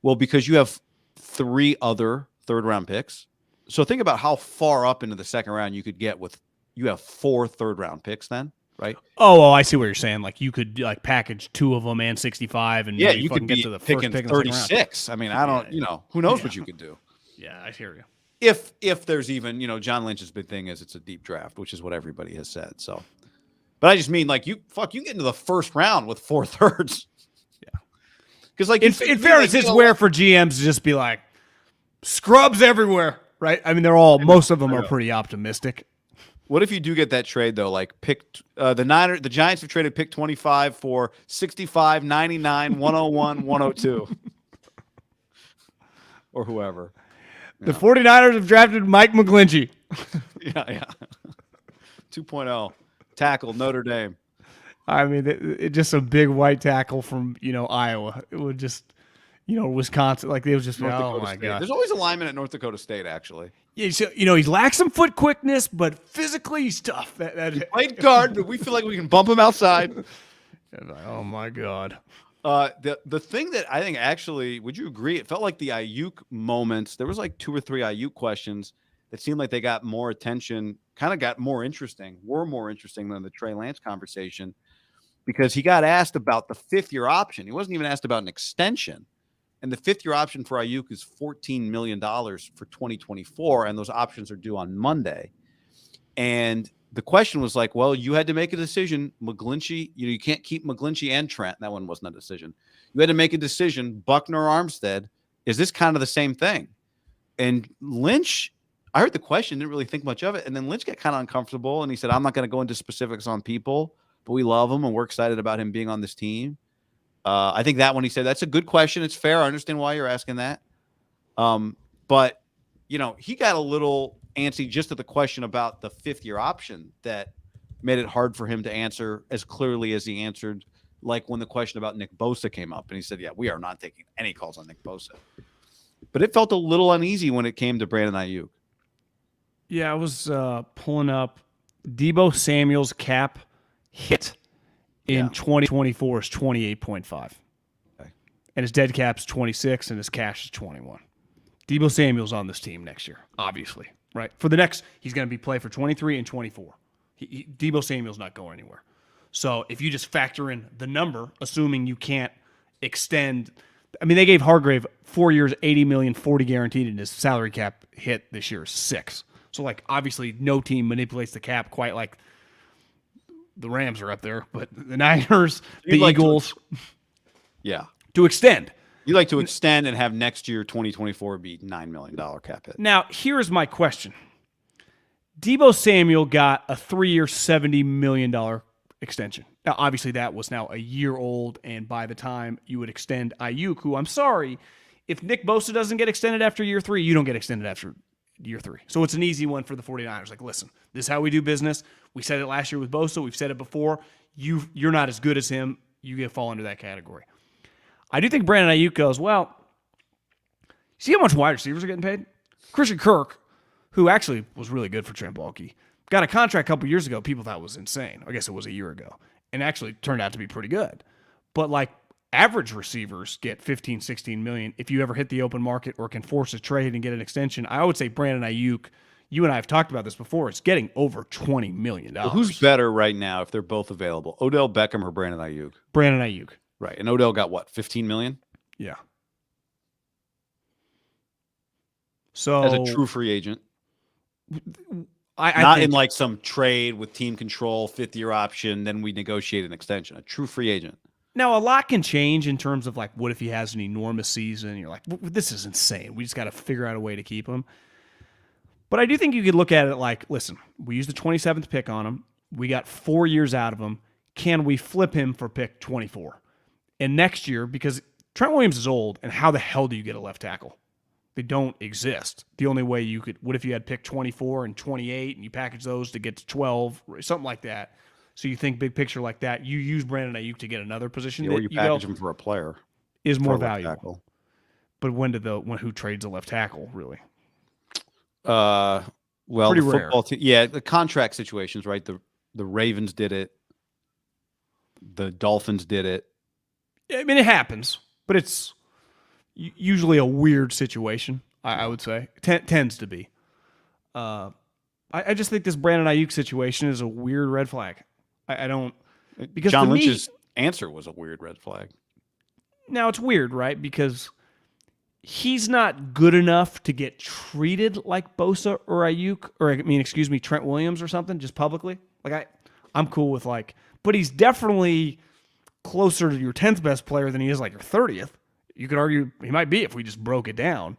Well, because you have 3 other third-round picks. So think about how far up into the second round you could get with you have 4 third-round picks then, right? Oh, I see what you're saying. Like you could like package 2 of them and 65, and you could get to the picking first pick 36. I mean, I don't, who knows what you could do. Yeah, I hear you. If there's even, John Lynch's big thing is it's a deep draft, which is what everybody has said. So, but I just mean like you get into the first round with 4 thirds. Yeah, because like in fairness, it's rare for GMs to just be like scrubs everywhere, right? I mean, most of them are pretty optimistic. What if you do get that trade though? Like the Giants have traded pick 25 for 65, 99, 101, 102, or whoever. The 49ers have drafted Mike McGlinchey. Yeah. 2.0 tackle Notre Dame. I mean, it just a big white tackle from Iowa. It would just Wisconsin. Like it was just oh my god. There's always a lineman at North Dakota State actually. Yeah, so, he lacks some foot quickness, but physically he's tough. He played guard, but we feel like we can bump him outside. Oh my god. The thing that I think actually, would you agree? It felt like the Aiyuk moments. There was like 2 or 3 Aiyuk questions that seemed like they got more attention, kind of got more interesting, were more interesting than the Trey Lance conversation, because he got asked about the 5th-year option. He wasn't even asked about an extension. And the 5th-year option for Aiyuk is $14 million for 2024, and those options are due on Monday. And the question was like, well, you had to make a decision. McGlinchey, you can't keep McGlinchey and Trent. That one wasn't a decision. You had to make a decision. Buckner or Armstead. Is this kind of the same thing? And Lynch, I heard the question, didn't really think much of it. And then Lynch got kind of uncomfortable, and he said, I'm not going to go into specifics on people, but we love him, and we're excited about him being on this team. I think that one he said, that's a good question. It's fair. I understand why you're asking that. But, he got a little antsy just at the question about the 5th-year option that made it hard for him to answer as clearly as he answered, like when the question about Nick Bosa came up. And he said, yeah, we are not taking any calls on Nick Bosa. But it felt a little uneasy when it came to Brandon Aiyuk. Yeah, I was pulling up Deebo Samuel's cap hit in 2024 is 28.5. Okay. And his dead cap's 26 and his cash is 21. Deebo Samuel's on this team next year, obviously, right? For the next, he's going to be play for 23 and 24. Deebo Samuel's not going anywhere. So if you just factor in the number, assuming you can't extend, I mean, they gave Hargrave 4 years, $80 million, 40 guaranteed, and his salary cap hit this year is 6. So like obviously no team manipulates the cap quite like the Rams are up there, but the Niners, the Eagles, to extend. You like to extend and have next year, 2024, be $9 million cap hit. Now, here's my question. Deebo Samuel got a 3-year, $70 million extension. Now, obviously, that was now a year old, and by the time you would extend Aiyuk, who I'm sorry, if Nick Bosa doesn't get extended after year 3, you don't get extended after year 3. So it's an easy one for the 49ers. Like, listen, this is how we do business. We said it last year with Bosa. We've said it before. You're not as good as him. You get to fall into that category. I do think Brandon Aiyuk goes, well, see how much wide receivers are getting paid? Christian Kirk, who actually was really good for Trent Baalke, got a contract a couple years ago people thought was insane. I guess it was a year ago. And actually turned out to be pretty good. But like average receivers get 15, 16 million if you ever hit the open market or can force a trade and get an extension. I would say Brandon Aiyuk, you and I have talked about this before. It's getting over $20 million. Well, who's better right now if they're both available? Odell Beckham or Brandon Aiyuk? Brandon Aiyuk. Right. And Odell got what, 15 million? Yeah. So as a true free agent. I Not think, in like some trade with team control, 5th-year option, then we negotiate an extension. A true free agent. Now, a lot can change in terms of like, what if he has an enormous season? You're like, this is insane. We just got to figure out a way to keep him. But I do think you could look at it like, listen, we used the 27th pick on him. We got 4 years out of him. Can we flip him for pick 24? And next year, because Trent Williams is old, and how the hell do you get a left tackle? They don't exist. The only way you could, what if you had pick 24 and 28 and you package those to get to 12, something like that. So you think big picture like that. You use Brandon Aiyuk to get another position. Or you package him for a player. Is more valuable. But who trades a left tackle, really? Well, pretty the rare. football team, yeah, the contract situations, right? The Ravens did it. The Dolphins did it. I mean, it happens, but it's usually a weird situation, I would say. Tends to be. I just think this Brandon Aiyuk situation is a weird red flag. I don't... because John to me, Lynch's answer was a weird red flag. now, it's weird, right? Because he's not good enough to get treated like Bosa or Aiyuk, or Trent Williams or something, just publicly. Like, I'm cool with like... but he's definitely closer to your 10th best player than he is like your 30th. You could argue he might be if we just broke it down.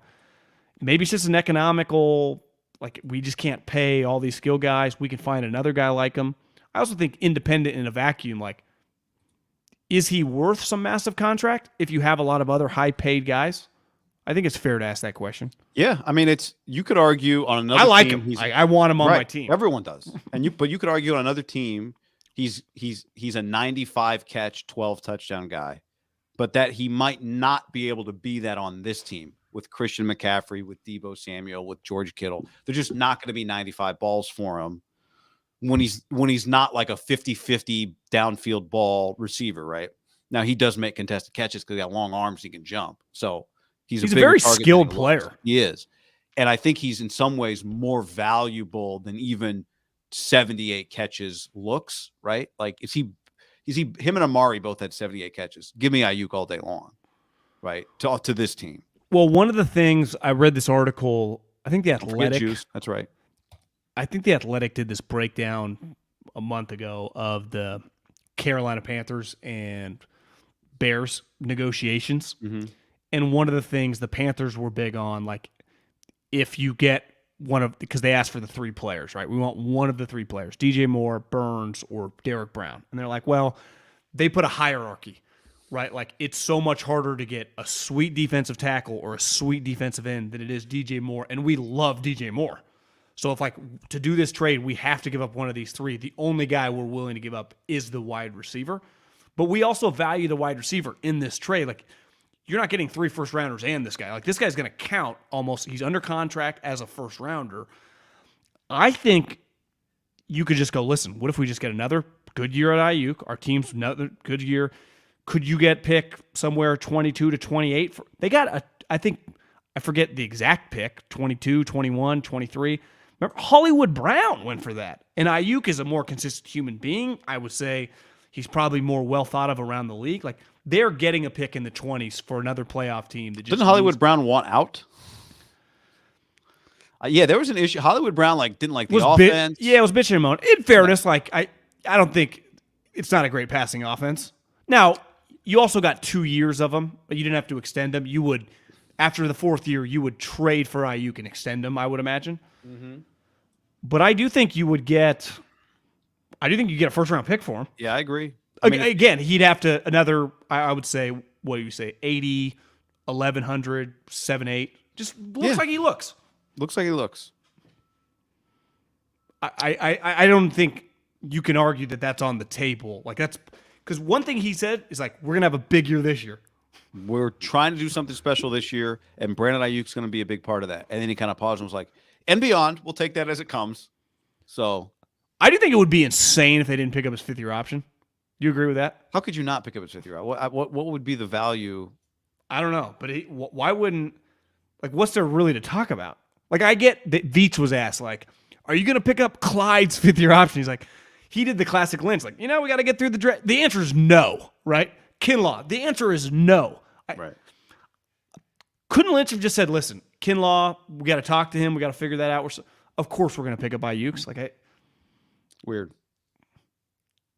Maybe it's just an economical, like we just can't pay all these skill guys. We can find another guy like him. I also think independent in a vacuum, like, is he worth some massive contract if you have a lot of other high-paid guys? I think it's fair to ask that question. Yeah, I mean, you could argue on another. I like team, him. I want him on my team. Everyone does, but you could argue on another team, he's a 95 catch, 12 touchdown guy, but that he might not be able to be that on this team with Christian McCaffrey, with Deebo Samuel, with George Kittle. They're just not going to be 95 balls for him when he's not like a 50-50 downfield ball receiver, right? Now he does make contested catches because he got long arms, he can jump. So he's a very skilled player. He is. And I think he's in some ways more valuable than even 78 catches looks, right? Like, him and Amari both had 78 catches. Give me Aiyuk all day long, right? To this team. Well, one of the things I read this article, I think The Athletic. Juice. That's right. I think The Athletic did this breakdown a month ago of the Carolina Panthers and Bears negotiations. Mm-hmm. And one of the things the Panthers were big on, like, if you get because they asked for the 3 players, right? We want one of the 3 players, DJ Moore, Burns, or Derek Brown. And they're like, well, they put a hierarchy, right? Like, it's so much harder to get a sweet defensive tackle or a sweet defensive end than it is DJ Moore. And we love DJ Moore. So if, like, to do this trade, we have to give up one of these 3. The only guy we're willing to give up is the wide receiver. But we also value the wide receiver in this trade. Like, you're not getting 3 first-rounders and this guy. Like, this guy's going to count almost. He's under contract as a first-rounder. I think you could just go, listen, what if we just get another good year at Aiyuk? Our team's another good year. Could you get pick somewhere 22 to 28? They got, I forget the exact pick, 22, 21, 23. Remember, Hollywood Brown went for that. And Aiyuk is a more consistent human being. I would say he's probably more well thought of around the league. Like, they're getting a pick in the 20s for another playoff team. That just Didn't Hollywood Brown want out? Yeah, there was an issue. Hollywood Brown didn't like the offense. It was bitching him on. In fairness, I don't think it's not a great passing offense. Now, you also got 2 years of them, but you didn't have to extend them. You would, after the 4th year, you would trade for Aiyuk and extend them, I would imagine. Mm-hmm. But I do think you get a first-round pick for him. Yeah, I agree. Again, he'd have to another, I would say, what do you say, 80, 1,100, 7, 8. Just looks like he looks. Looks like he looks. I don't think you can argue that that's on the table. Like, that's because one thing he said is like, we're going to have a big year this year. We're trying to do something special this year, and Brandon Aiyuk's going to be a big part of that. And then he kind of paused and was like, and beyond, we'll take that as it comes. So I do think it would be insane if they didn't pick up his 5th-year option. Do you agree with that? How could you not pick up his 5th-year option? What would be the value? I don't know, but why wouldn't? Like, what's there really to talk about? Like, I get that Veach was asked, like, are you going to pick up Clyde's fifth-year option? He's like, he did the classic Lynch. Like, we got to get through the draft. The answer is no, right? Kinlaw, the answer is no. Right. Couldn't Lynch have just said, listen, Kinlaw, we got to talk to him. We got to figure that out. Of course we're going to pick up Aiyuk. Weird.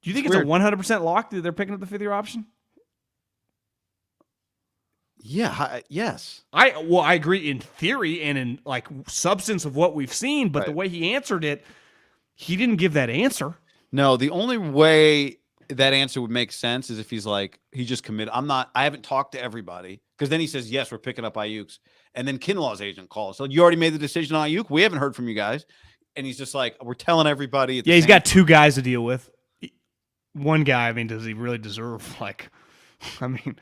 Do you think it's a 100% lock that they're picking up the fifth-year option? Yeah. Yes. I agree in theory and in like substance of what we've seen, but the way he answered it, he didn't give that answer. No, the only way that answer would make sense is if he's like, he just committed. I haven't talked to everybody, because then he says, yes, we're picking up Aiyuk's. And then Kinlaw's agent calls. So you already made the decision on Aiyuk? We haven't heard from you guys. And he's just like, we're telling everybody. Yeah, he's got two guys to deal with. One guy, does he really deserve,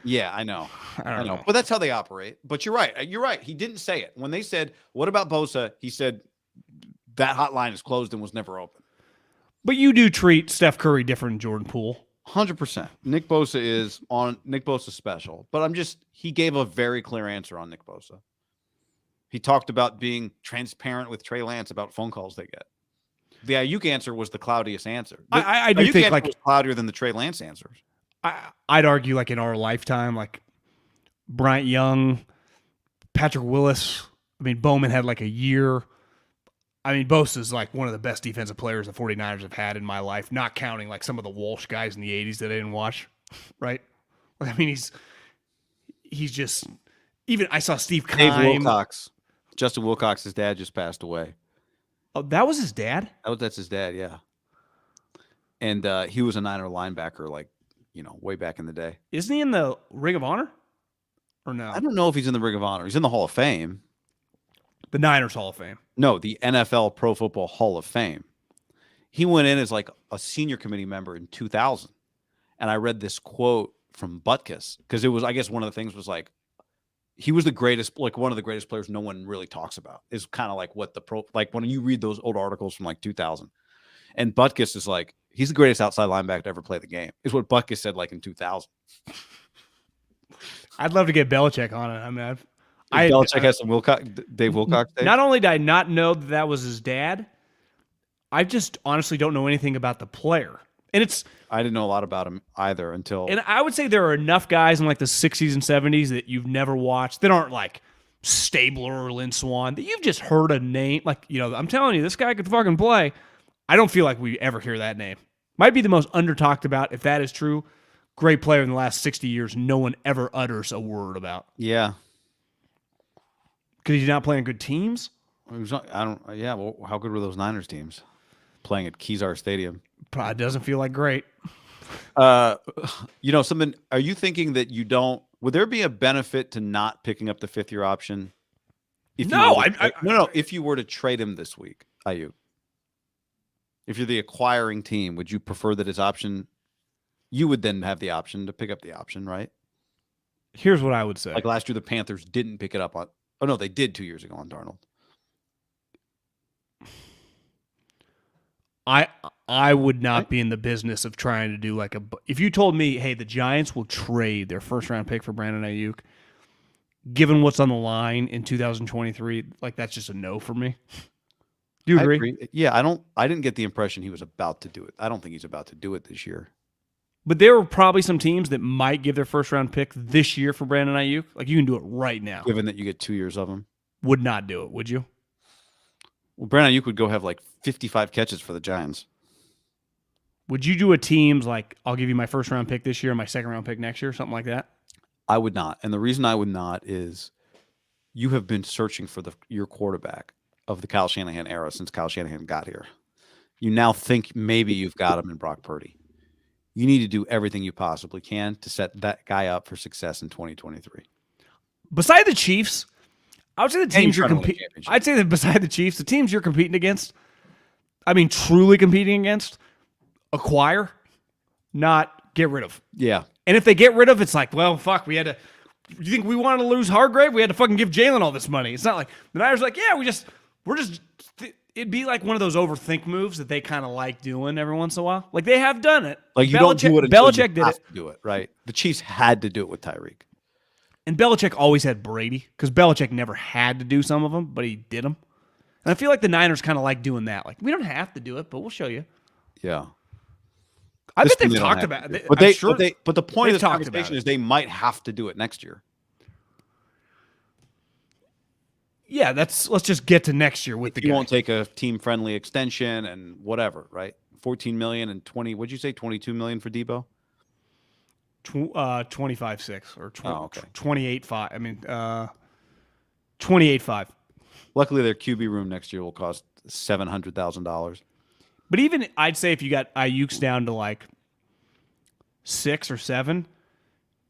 yeah, I know. I don't know. But that's how they operate. But you're right. You're right. He didn't say it. When they said, what about Bosa? He said, that hotline is closed and was never open. But you do treat Steph Curry different than Jordan Poole. 100%. Nick Bosa special. But he gave a very clear answer on Nick Bosa. He talked about being transparent with Trey Lance about phone calls they get. The Aiyuk answer was the cloudiest answer. I do think was cloudier than the Trey Lance answers. I'd argue in our lifetime, Bryant Young, Patrick Willis. Bowman had a year. Bosa's one of the best defensive players the 49ers have had in my life, not counting some of the Walsh guys in the 80s that I didn't watch, right? He's just, even I saw Steve Keim. Dave Wilcox. Justin Wilcox's dad just passed away. Oh, that was his dad? That's his dad, yeah. And he was a Niner linebacker, way back in the day. Isn't he in the Ring of Honor? Or no? I don't know if he's in the Ring of Honor. He's in the Hall of Fame. The Niners Hall of Fame. No, the NFL Pro Football Hall of Fame. He went in as a senior committee member in 2000. And I read this quote from Butkus, because it was, I guess one of the things was he was the greatest, one of the greatest players no one really talks about. Is kind of what the when you read those old articles from 2000. And Butkus is he's the greatest outside linebacker to ever play the game, is what Butkus said in 2000. I'd love to get Belichick on it. Belichick has some Dave Wilcox days. Not only did I not know that was his dad, I just honestly don't know anything about the player. And I didn't know a lot about him either until. And I would say there are enough guys in the 60s and 70s that you've never watched that aren't Stabler or Lynn Swan, that you've just heard a name. I'm telling you, this guy could fucking play. I don't feel like we ever hear that name. Might be the most under-talked about, if that is true. Great player in the last 60 years, no one ever utters a word about. Yeah. Because he's not playing good teams? Well, how good were those Niners teams playing at Kezar Stadium? Probably doesn't feel great. Something, are you thinking that would there be a benefit to not picking up the fifth-year option? No, if you were to trade him this week, Aiyuk. If you're the acquiring team, would you prefer that his option, you would then have the option to pick up the option, right? Here's what I would say. Last year, the Panthers didn't pick it up on. Oh, no, they did 2 years ago on Darnold. I would not be in the business of trying to do if you told me, hey, the Giants will trade their first-round pick for Brandon Aiyuk, given what's on the line in 2023, that's just a no for me. Do you agree? Yeah, I didn't get the impression he was about to do it. I don't think he's about to do it this year. But there are probably some teams that might give their first-round pick this year for Brandon Aiyuk. You can do it right now. Given that you get 2 years of him. Would not do it, would you? Well, Brandon Aiyuk would go have 55 catches for the Giants. Would you do a team's I'll give you my first-round pick this year and my second-round pick next year, something like that? I would not. And the reason I would not is you have been searching for your quarterback of the Kyle Shanahan era since Kyle Shanahan got here. You now think maybe you've got him in Brock Purdy. You need to do everything you possibly can to set that guy up for success in 2023. Beside the Chiefs, I would say the teams you're competing. I'd say that beside the Chiefs, the teams you're competing against, truly competing against, acquire, not get rid of. Yeah. And if they get rid of, it's well, fuck, we had to. You think we wanted to lose Hargrave? We had to fucking give Jalen all this money. It's not the Niners yeah, we're just. It'd be one of those overthink moves that they kind of like doing every once in a while. They have done it. You don't do it until Belichick you have to do it, right? The Chiefs had to do it with Tyreek. And Belichick always had Brady because Belichick never had to do some of them, but he did them. And I feel like the Niners kind of like doing that. Like, we don't have to do it, but we'll show you. Yeah. I This bet they've one they don't talked have about to it. do. But the point of they've this talked about conversation it. is they might have to do it next year. Yeah, let's just get to next year with the guy. You won't take a team-friendly extension and whatever, right? $14 million and 20. What'd you say? $22 million for Debo? 25.6 or 28.5. I mean, 28.5. Luckily, their QB room next year will cost $700,000. But even I'd say if you got Aiyuk's down to like 6 or 7,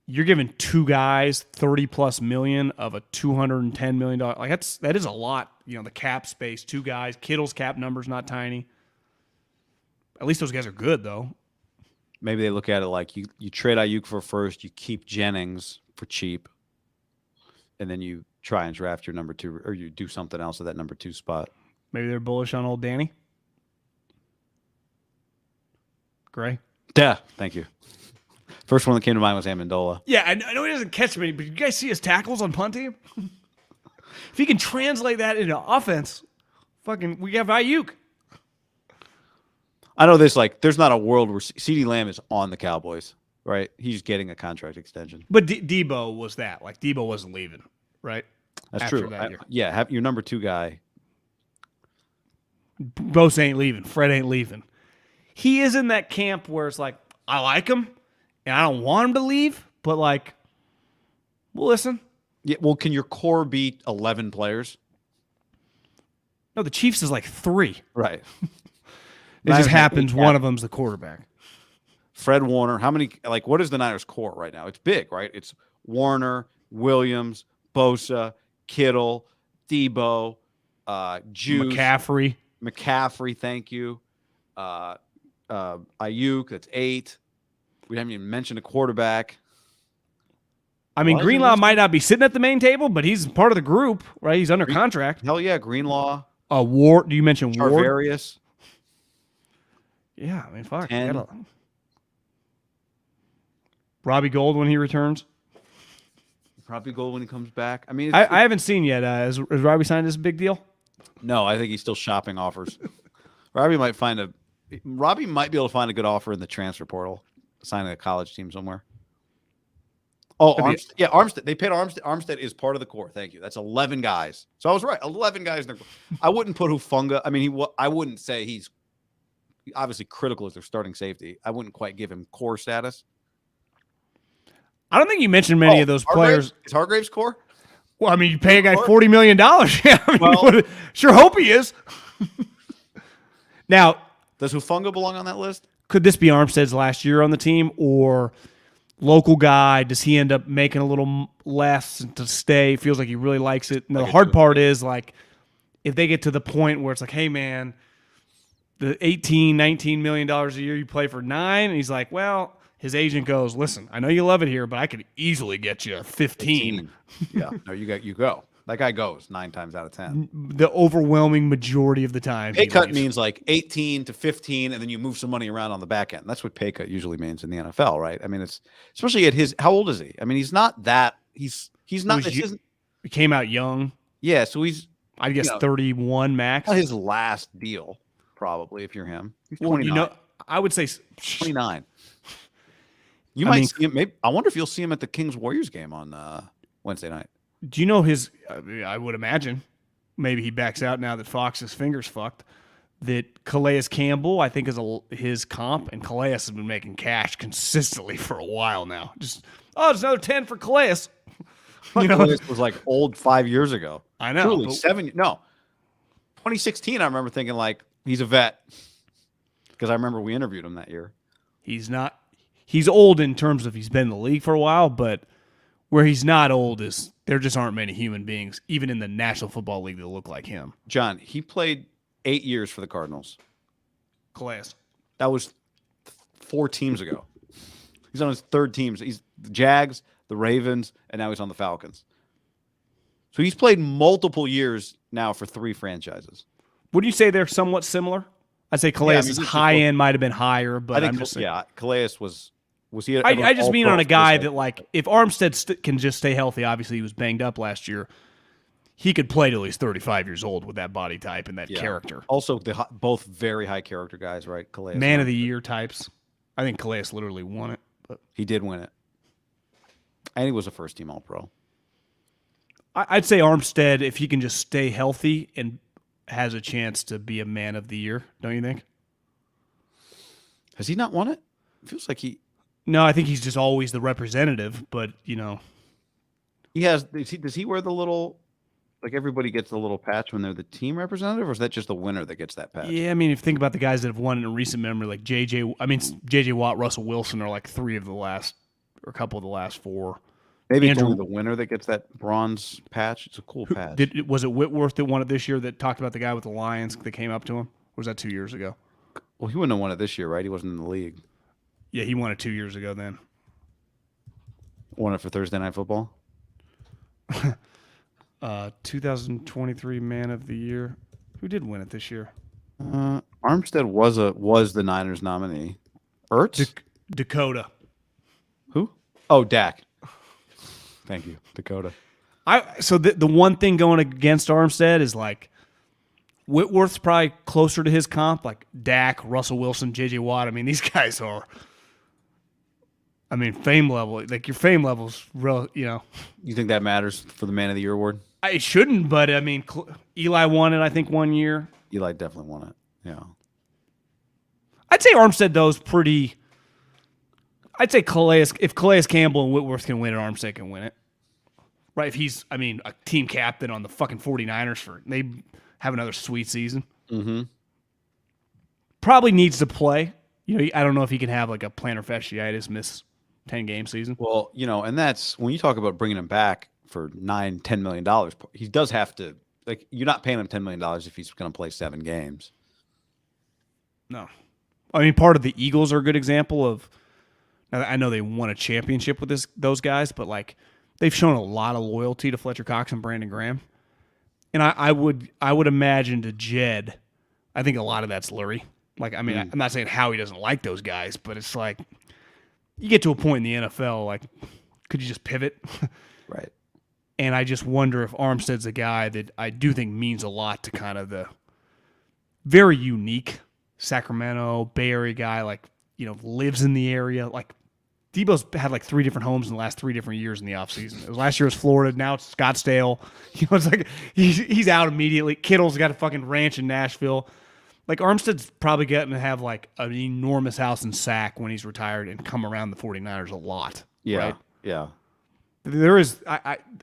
you're giving two guys $30+ million of a $210 million. Like that is a lot. You know, the cap space, two guys. Kittle's cap number's not tiny. At least those guys are good though. Maybe they look at it like you trade Aiyuk for first, you keep Jennings for cheap, and then you try and draft your number 2, or you do something else at that number 2 spot. Maybe they're bullish on old Danny Gray. Yeah, thank you. First one that came to mind was Amendola. Yeah, I know he doesn't catch many, but you guys see his tackles on punt team? If he can translate that into offense, we have Aiyuk. I know there's not a world where CeeDee Lamb is on the Cowboys, right? He's getting a contract extension. But Debo was that. Like, Debo wasn't leaving, right? That's After true. That year. Yeah, have your number 2 guy. Bose ain't leaving. Fred ain't leaving. He is in that camp where it's like, I like him, and I don't want him to leave, but like, we'll listen. Yeah, well, can your core beat 11 players? No, the Chiefs is like 3. Right. It just happens one of them's the quarterback. Fred Warner. How many? Like, what is the Niners core right now? It's big, right? It's Warner, Williams, Bosa, Kittle, Debo, Juice, McCaffrey. Thank you. Aiyuk. That's 8. We haven't even mentioned a quarterback. I mean, Greenlaw might not be sitting at the main table, but he's part of the group, right? He's under contract. Hell yeah, Greenlaw. Ward. Do you mention Ward? Charvarius. Yeah, I mean, fuck. 10. Robbie Gold when he returns. Probably Gold when he comes back. I mean, I haven't seen yet. Is Robbie signed as a big deal? No, I think he's still shopping offers. Robbie might be able to find a good offer in the transfer portal, signing a college team somewhere. Oh, Armstead. They paid Armstead. Armstead is part of the core. Thank you. That's 11 guys. So I was right. 11 guys. I wouldn't put Hufanga. I mean, I wouldn't say he's obviously critical as their starting safety. I wouldn't quite give him core status. I don't think you mentioned many of those players. Is Hargraves core? Well, I mean, you pay a guy $40 million. Yeah, I mean, sure hope he is. Now, does Hufanga belong on that list? Could this be Armstead's last year on the team, or local guy? Does he end up making a little less to stay? Feels like he really likes it. And the hard part is, like, if they get to the point where it's like, hey, man, the $18, $19 million a year you play for $9, and he's like, well, his agent goes, listen, I know you love it here, but I could easily get you 15. Yeah, no, you go. That guy goes 9 times out of 10. The overwhelming majority of the time. Pay cut means like 18 to 15, and then you move some money around on the back end. That's what pay cut usually means in the NFL, right? I mean, it's especially at his. How old is he? I mean, he's not that. He's not. He came out young. Yeah, so he's. I guess 31 max. His last deal, probably, if you're him. He's 29. I would say 29. You might see him. Maybe I wonder if you'll see him at the Kings Warriors game on Wednesday night. Do you know his? I would imagine maybe he backs out now that Fox's fingers fucked. That Calais Campbell, I think, is his comp, and Calais has been making cash consistently for a while now. Just there's another 10 for Calais. Calais was like old 5 years ago. I know. Truly, 2016. I remember thinking like he's a vet because I remember we interviewed him that year. He's not. He's old in terms of he's been in the league for a while, but where he's not old is there just aren't many human beings, even in the National Football League, that look like him. John, he played 8 years for the Cardinals. Calais. That was 4 teams ago. He's on his 3rd team. He's the Jags, the Ravens, and now he's on the Falcons. So he's played multiple years now for 3 franchises. Would you say they're somewhat similar? I'd say Calais' high end might have been higher, but I think Calais was he? I just mean on a guy that, like, if Armstead can just stay healthy, obviously he was banged up last year. he could play till he's 35 years old with that body type and that character. Also, both very high character guys, right? Calais, Man of the year types. I think Calais literally won it. But he did win it, and he was a first-team All-Pro. I'd say Armstead, if he can just stay healthy and has a chance to be a man of the year, don't you think? Has he not won it? It feels like he. No, I think he's just always the representative, but, you know. He has. Does he wear the little, like everybody gets the little patch when they're the team representative, or is that just the winner that gets that patch? Yeah, I mean, if you think about the guys that have won in recent memory, like J.J. Watt, Russell Wilson are like three of the last, or a couple of the last four. Maybe it's only the winner that gets that bronze patch. It's a cool patch. Was it Whitworth that won it this year that talked about the guy with the Lions that came up to him? Or was that 2 years ago? Well, he wouldn't have won it this year, right? He wasn't in the league. Yeah, he won it 2 years ago then. Won it for Thursday Night Football? 2023 Man of the Year. Who did win it this year? Armstead was the Niners nominee. Ertz? Dakota. Who? Oh, Dak. Thank you, Dakota. So the one thing going against Armstead is like Whitworth's probably closer to his comp, like Dak, Russell Wilson, J.J. Watt. I mean, these guys are. I mean, fame level. Like your fame level's real. You know. You think that matters for the Man of the Year award? It shouldn't, but I mean, Eli won it. I think 1 year. Eli definitely won it. Yeah. I'd say Armstead though is pretty. I'd say if Calais Campbell and Whitworth can win it, Armstead can win it. Right? If he's, I mean, a team captain on the fucking 49ers they have another sweet season. Mm-hmm. Probably needs to play. You know, I don't know if he can have like a plantar fasciitis, miss 10-game season. Well, you know, and that's when you talk about bringing him back for $9-10 million. He does have to, like, you're not paying him $10 million if he's going to play 7 games. No. I mean, part of the Eagles are a good example of. Now, I know they won a championship with those guys, but like they've shown a lot of loyalty to Fletcher Cox and Brandon Graham. And I would imagine to Jed, I think a lot of that's Lurie. Like, I mean, I'm not saying Howie doesn't like those guys, but it's like you get to a point in the NFL, like, could you just pivot? Right. And I just wonder if Armstead's a guy that I do think means a lot to kind of the very unique Sacramento, Bay Area guy, like, you know, lives in the area. Like, Debo's had like 3 different homes in the last 3 different years in the offseason. Last year was Florida. Now it's Scottsdale. You know, it's like he's out immediately. Kittle's got a fucking ranch in Nashville. Like, Armstead's probably getting to have like an enormous house in Sac when he's retired and come around the 49ers a lot. Yeah. Right? Yeah. There is,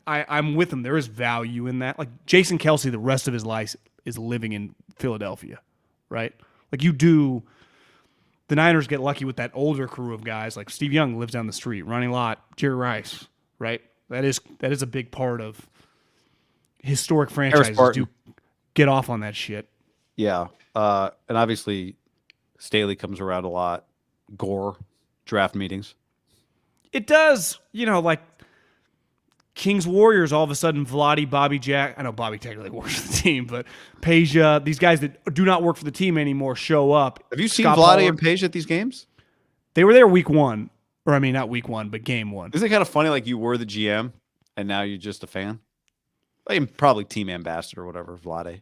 I'm with him. There is value in that. Like, Jason Kelsey, the rest of his life is living in Philadelphia, right? Like, you do. The Niners get lucky with that older crew of guys. Like Steve Young lives down the street. Ronnie Lott, Jerry Rice, right? That is a big part of historic franchises. Do get off on that shit. Yeah. And obviously, Staley comes around a lot. Gore, draft meetings. It does, you know, like Kings Warriors, all of a sudden, Vlade, Bobby Jack. I know Bobby technically works for the team, but Peja, these guys that do not work for the team anymore show up. Have you seen Vlade and Peja at these games? They were there week 1. Or, I mean, not week 1, but game 1. Isn't it kind of funny, like you were the GM and now you're just a fan? Like, probably team ambassador or whatever, Vlade.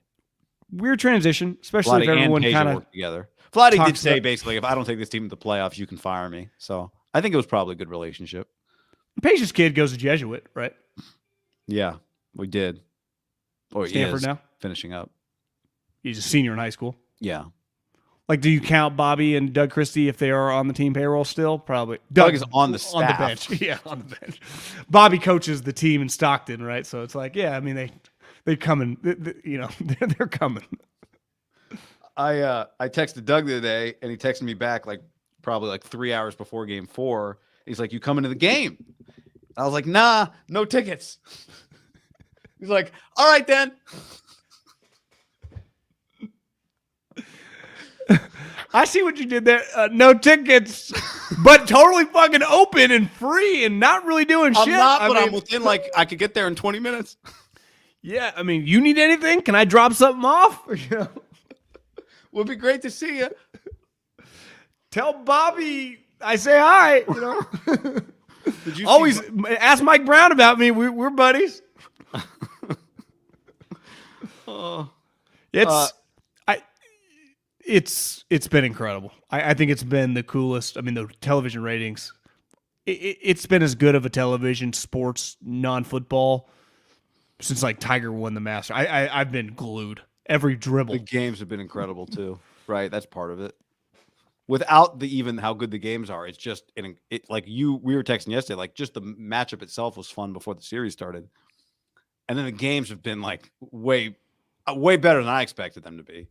Weird transition, especially Vlade if everyone and kind of work together. Vlade did say basically, if I don't take this team to the playoffs, you can fire me. So I think it was probably a good relationship. Peja's kid goes to Jesuit, right? Yeah, we did. Or Stanford now? Finishing up. He's a senior in high school. Yeah. Like, do you count Bobby and Doug Christie if they are on the team payroll still? Probably. Doug is on the staff. On the bench. Yeah, on the bench. Bobby coaches the team in Stockton, right? So it's like, yeah, I mean, they're coming. You know, they're coming. I texted Doug the other day, and he texted me back probably 3 hours before game 4. He's like, "You coming to the game?" I was like, "Nah, no tickets." He's like, "All right then." I see what you did there. No tickets, but totally fucking open and free and not really doing shit. I'm within I could get there in 20 minutes. Yeah, I mean, you need anything? Can I drop something off? You know? Would be great to see you. Tell Bobby I say hi. You know. Did you always ask Mike Brown about me? We're buddies. It's it's been incredible. I think it's been the coolest. I mean, the television ratings. It's been as good of a television sports non-football since like Tiger won the Masters. I've been glued every dribble. The games have been incredible too, right? That's part of it. Without even how good the games are, it's just we were texting yesterday, like just the matchup itself was fun before the series started, and then the games have been like way better than I expected them to be.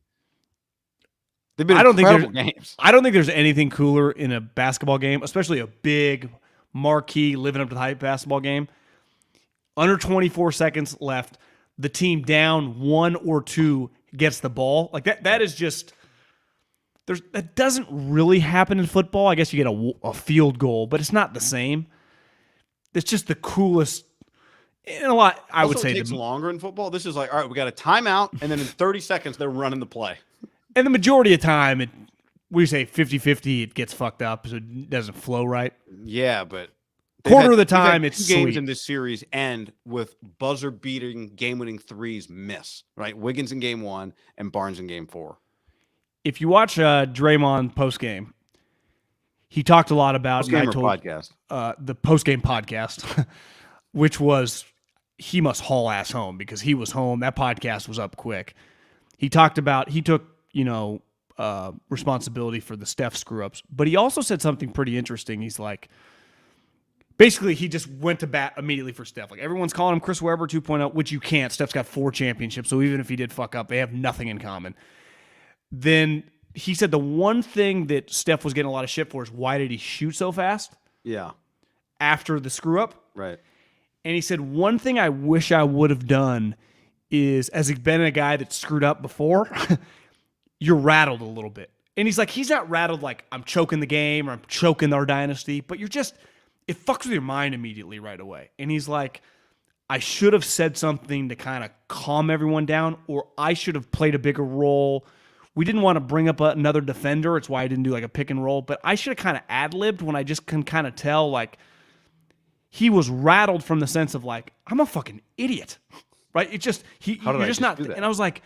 They've been incredible games. I don't think there's anything cooler in a basketball game, especially a big marquee, living up to the hype basketball game. Under 24 seconds left, the team down 1 or 2 gets the ball. Like that is just that doesn't really happen in football. I guess you get a field goal, but it's not the same. It's just the coolest. In a lot, I would say it takes longer in football. This is like, all right, we got a timeout, and then in 30 seconds they're running the play. And the majority of time, we say 50-50, it gets fucked up, so it doesn't flow right. Yeah, but quarter of the time, it's games sweet. In this series end with buzzer-beating, game-winning threes miss, right? Wiggins in game 1 and Barnes in game 4. If you watch Draymond postgame, he talked a lot about the postgame podcast, which was he must haul ass home because he was home. That podcast was up quick. He talked about he took responsibility for the Steph screw-ups, but he also said something pretty interesting. He's like, basically, he just went to bat immediately for Steph. Like, everyone's calling him Chris Webber 2.0, which you can't. Steph's got 4 championships, so even if he did fuck up, they have nothing in common. Then he said the one thing that Steph was getting a lot of shit for is why did he shoot so fast? Yeah. After the screw-up? Right. And he said, one thing I wish I would have done is, as he's been a guy that screwed up before, you're rattled a little bit. And he's like, he's not rattled like I'm choking the game or I'm choking our dynasty, but you're just, it fucks with your mind immediately right away. And he's like, I should have said something to kind of calm everyone down, or I should have played a bigger role. We didn't want to bring up another defender. It's why I didn't do like a pick and roll, but I should have kind of ad-libbed when I just can kind of tell like he was rattled from the sense of like, I'm a fucking idiot. Right? It's just you're just not. And I was like,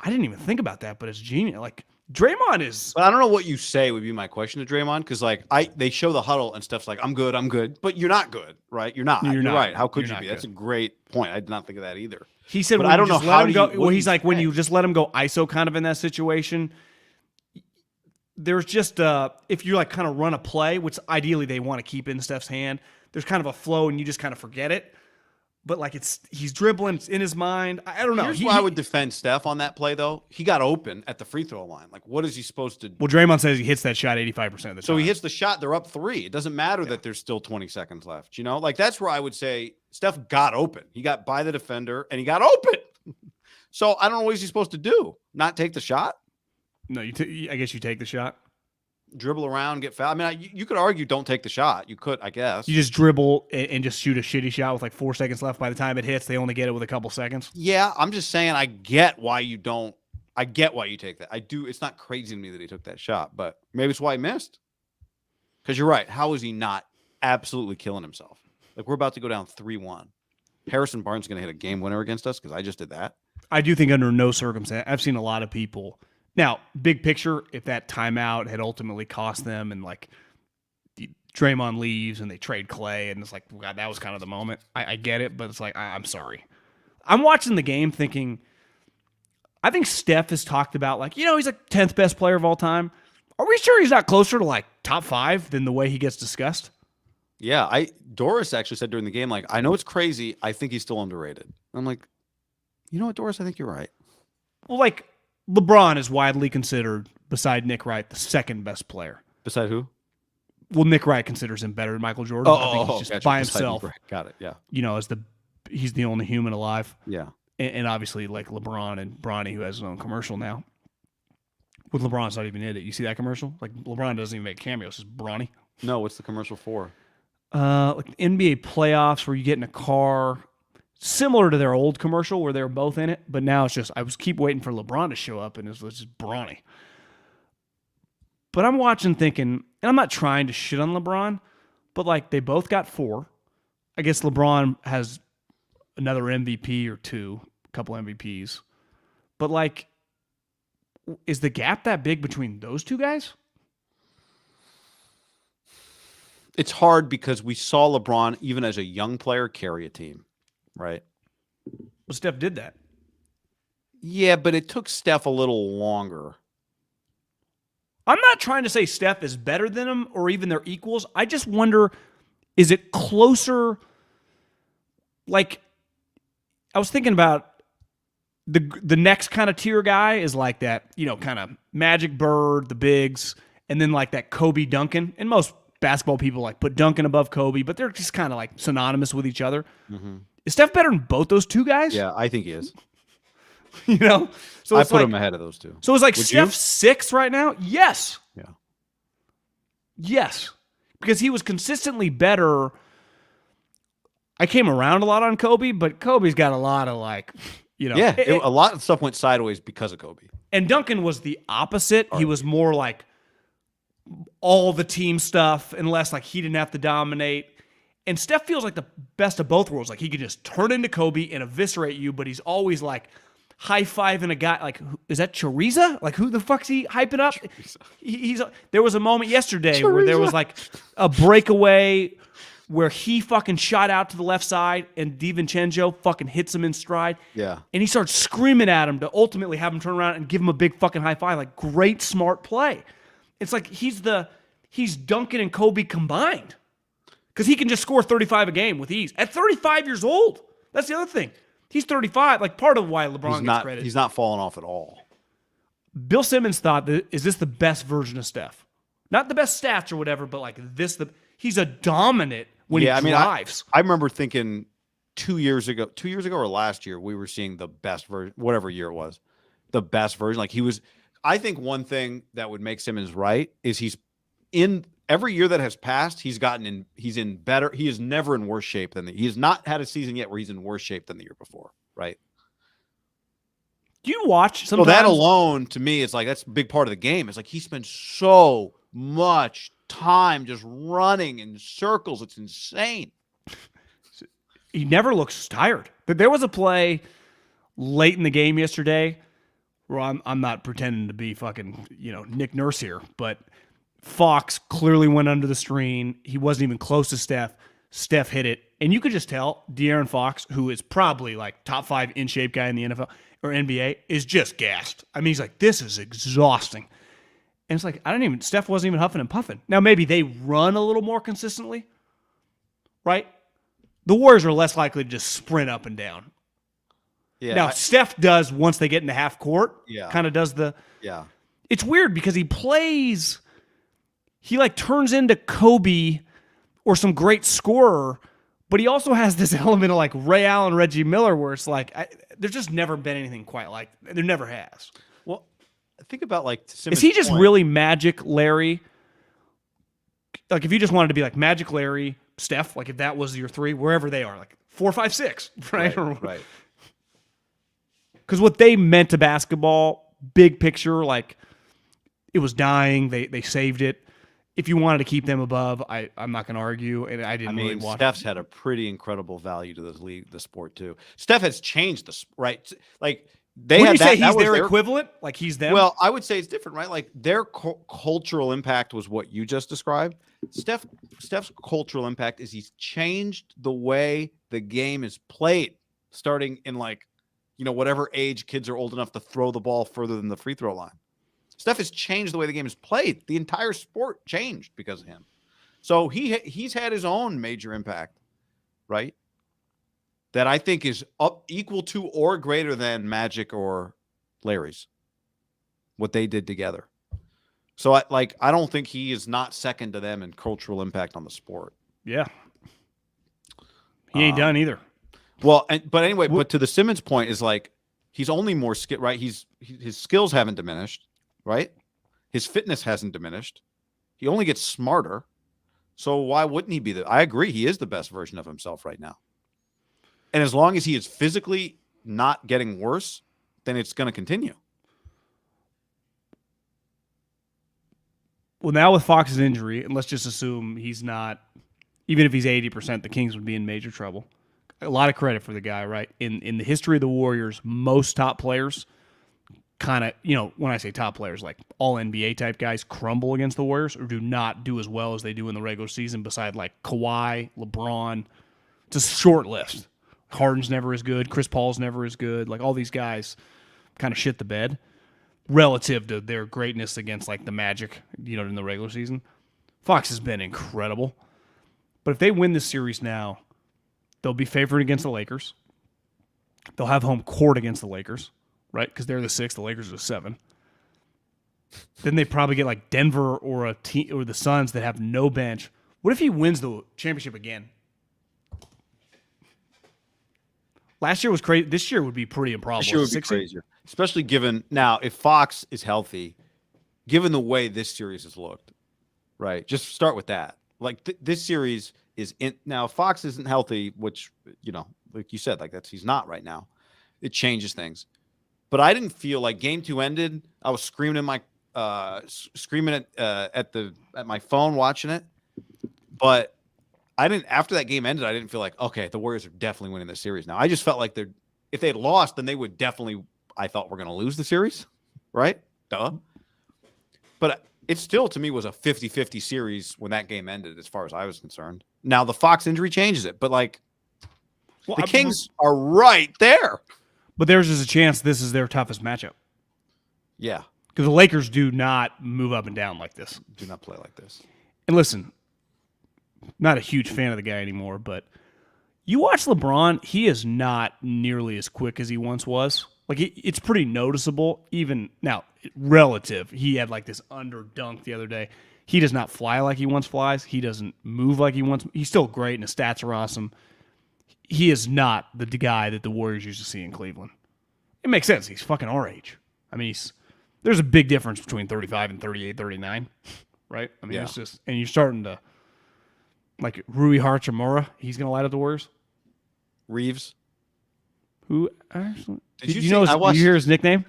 I didn't even think about that, but it's genius. Like Draymond is. But I don't know what you say would be my question to Draymond, because like they show the huddle and stuff's like, I'm good, but you're not good, right? You're not. You're right. How could you be? Good. That's a great point. I did not think of that either. He said, but I don't know how to go. Well, he's like, when you just let him go ISO kind of in that situation, there's just if you like kind of run a play, which ideally they want to keep in Steph's hand, there's kind of a flow and you just kind of forget it. But like he's dribbling, it's in his mind. I don't know. Here's why I would defend Steph on that play, though. He got open at the free throw line. Like, what is he supposed to do? Well, Draymond says he hits that shot 85% of the time. So he hits the shot, they're up 3. It doesn't matter that there's still 20 seconds left. You know, like that's where I would say Steph got open. He got by the defender and he got open. So I don't know what he's supposed to do. Not take the shot? No, I guess you take the shot. Dribble around, get fouled. I mean, you could argue don't take the shot. You could, I guess. You just dribble and just shoot a shitty shot with like 4 seconds left. By the time it hits, they only get it with a couple seconds. Yeah, I'm just saying I get why you don't. I get why you take that. I do. It's not crazy to me that he took that shot, but maybe it's why he missed. Because you're right. How is he not absolutely killing himself? Like, we're about to go down 3-1. Harrison Barnes is going to hit a game winner against us because I just did that. I do think under no circumstance, I've seen a lot of people. Now, big picture, if that timeout had ultimately cost them and like Draymond leaves and they trade Clay and it's like, God, that was kind of the moment. I get it, but it's like, I'm sorry. I'm watching the game thinking, I think Steph has talked about like, you know, he's like 10th best player of all time. Are we sure he's not closer to like top 5 than the way he gets discussed? Yeah, Doris actually said during the game, like, I know it's crazy. I think he's still underrated. I'm like, you know what, Doris? I think you're right. Well, like, LeBron is widely considered, beside Nick Wright, the second best player. Beside who? Well, Nick Wright considers him better than Michael Jordan. I think he's just gotcha. by himself. Got it. Yeah. You know, he's the only human alive. Yeah. And obviously, like LeBron and Bronny, who has his own commercial now. With LeBron's not even in it. You see that commercial? Like LeBron doesn't even make cameos. It's Bronny. No, what's the commercial for? Like NBA playoffs where you get in a car. Similar to their old commercial where they were both in it, but now it's just I keep waiting for LeBron to show up, and it's just Bronny. But I'm watching thinking, and I'm not trying to shit on LeBron, but like they both got 4. I guess LeBron has another MVP or 2. couple MVPs. But, like, is the gap that big between those two guys? It's hard because we saw LeBron, even as a young player, carry a team, right? Well, Steph did that. Yeah, but it took Steph a little longer. I'm not trying to say Steph is better than him or even they're equals. I just wonder, is it closer? Like, I was thinking about the next kind of tier guy is like that, kind of Magic Bird, the bigs, and then like that Kobe Duncan. And most basketball people like put Duncan above Kobe, but they're just kind of like synonymous with each other. Mm-hmm. Is Steph better than both those two guys? Yeah, I think he is. So I put him ahead of those two. So it's like Steph's 6 right now? Yes. Yeah. Yes. Because he was consistently better. I came around a lot on Kobe, but Kobe's got a lot of a lot of stuff went sideways because of Kobe. And Duncan was the opposite. He was more like all the team stuff, unless like he didn't have to dominate. And Steph feels like the best of both worlds. Like he could just turn into Kobe and eviscerate you, but he's always like high-fiving a guy. Like, is that Choriza? Like, who the fuck's he hyping up? There was a moment yesterday where there was like a breakaway where he fucking shot out to the left side and DiVincenzo fucking hits him in stride. Yeah. And he starts screaming at him to ultimately have him turn around and give him a big fucking high five. Like, great, smart play. It's like he's Duncan and Kobe combined. Because he can just score 35 a game with ease. At 35 years old. That's the other thing. He's 35. Like, part of why LeBron gets credit. He's not falling off at all. Bill Simmons thought, is this the best version of Steph? Not the best stats or whatever, but like he's a dominant when he drives. I remember thinking 2 years ago or last year, we were seeing the best version, whatever year it was, the best version. Like I think one thing that would make Simmons right is he's in every year that has passed, he is never in worse shape he has not had a season yet where he's in worse shape than the year before, right? Do you watch sometimes? So that alone, to me, it's like that's a big part of the game. It's like he spends so much time just running in circles. It's insane. He never looks tired. But there was a play late in the game yesterday where I'm not pretending to be fucking, Nick Nurse here, but Fox clearly went under the screen. He wasn't even close to Steph. Steph hit it. And you could just tell De'Aaron Fox, who is probably like top 5 in shape guy in the NFL or NBA, is just gassed. I mean, he's like, this is exhausting. And it's like, Steph wasn't even huffing and puffing. Now, maybe they run a little more consistently, right? The Warriors are less likely to just sprint up and down. Yeah. Now, Steph does once they get into half court. Yeah. Kind of does the. Yeah. It's weird because he plays. He like turns into Kobe or some great scorer, but he also has this element of like Ray Allen, Reggie Miller, where it's like there's just never been anything quite like there never has. Well, think about like Simmons' is he just point. really Magic Larry? Like if you just wanted to be like Magic Larry, Steph, like if that was your 3, wherever they are, like 4, 5, 6, right? Right. Because what they meant to basketball, big picture, like it was dying. They saved it. If you wanted to keep them above, I'm not going to argue, and I didn't really watch. Steph's had a pretty incredible value to this league, the sport too. Steph has changed this, right? Like they Would had you that, say that he's was their equivalent? Like he's them? Well, I would say it's different, right? Like their cultural impact was what you just described. Steph's cultural impact is he's changed the way the game is played, starting in like, whatever age kids are old enough to throw the ball further than the free throw line. Steph has changed the way the game is played. The entire sport changed because of him. So he's had his own major impact, right? That I think is equal to or greater than Magic or Larry's, what they did together. So I don't think he is not second to them in cultural impact on the sport. Yeah. He ain't done either. Well, but anyway, but to the Simmons point is like, he's only more skilled, right? His skills haven't diminished. Right? His fitness hasn't diminished. He only gets smarter. So why wouldn't he be I agree. He is the best version of himself right now. And as long as he is physically not getting worse, then it's going to continue. Well, now with Fox's injury, and let's just assume he's not, even if he's 80%, the Kings would be in major trouble. a lot of credit for the guy, right? In the history of the Warriors, most top players kind of, when I say top players, like all NBA type guys crumble against the Warriors or do not do as well as they do in the regular season beside like Kawhi, LeBron. It's a short list. Harden's never as good. Chris Paul's never as good. Like all these guys kind of shit the bed relative to their greatness against like the Magic, in the regular season. Fox has been incredible. But if they win this series now, they'll be favored against the Lakers. They'll have home court against the Lakers, right? Because they're the 6, the Lakers are the 7. Then they probably get like Denver or the Suns that have no bench. What if he wins the championship again? Last year was crazy. This year would be pretty improbable. This year would be crazier, especially given now if Fox is healthy, given the way this series has looked, right? Just start with that. Like this series is in now. If Fox isn't healthy, which like you said, like he's not right now. It changes things. But I didn't feel like game 2 ended. I was screaming in my at my phone watching it, but I didn't. After that game ended, I didn't feel like okay, the Warriors are definitely winning this series now. I just felt like if they had lost, then they would definitely. I thought we're going to lose the series, right? Duh. But it still, to me, was a 50-50 series when that game ended, as far as I was concerned. Now the Fox injury changes it, but the Kings are right there. But there's a chance this is their toughest matchup. Yeah. Because the Lakers do not move up and down like this. Do not play like this. And listen, not a huge fan of the guy anymore, but you watch LeBron, he is not nearly as quick as he once was. Like, it's pretty noticeable, even now, relative. He had like this under dunk the other day. He does not fly like he once flies. He doesn't move like he once. He's still great, and his stats are awesome. He is not the guy that the Warriors used to see in Cleveland. It makes sense. He's fucking our age. I mean, there's a big difference between 35 and 38, 39, right? I mean, It's just, and you're starting to, like Rui Hachimura, he's going to light up the Warriors. Reeves. Who actually? Did you did you hear his nickname?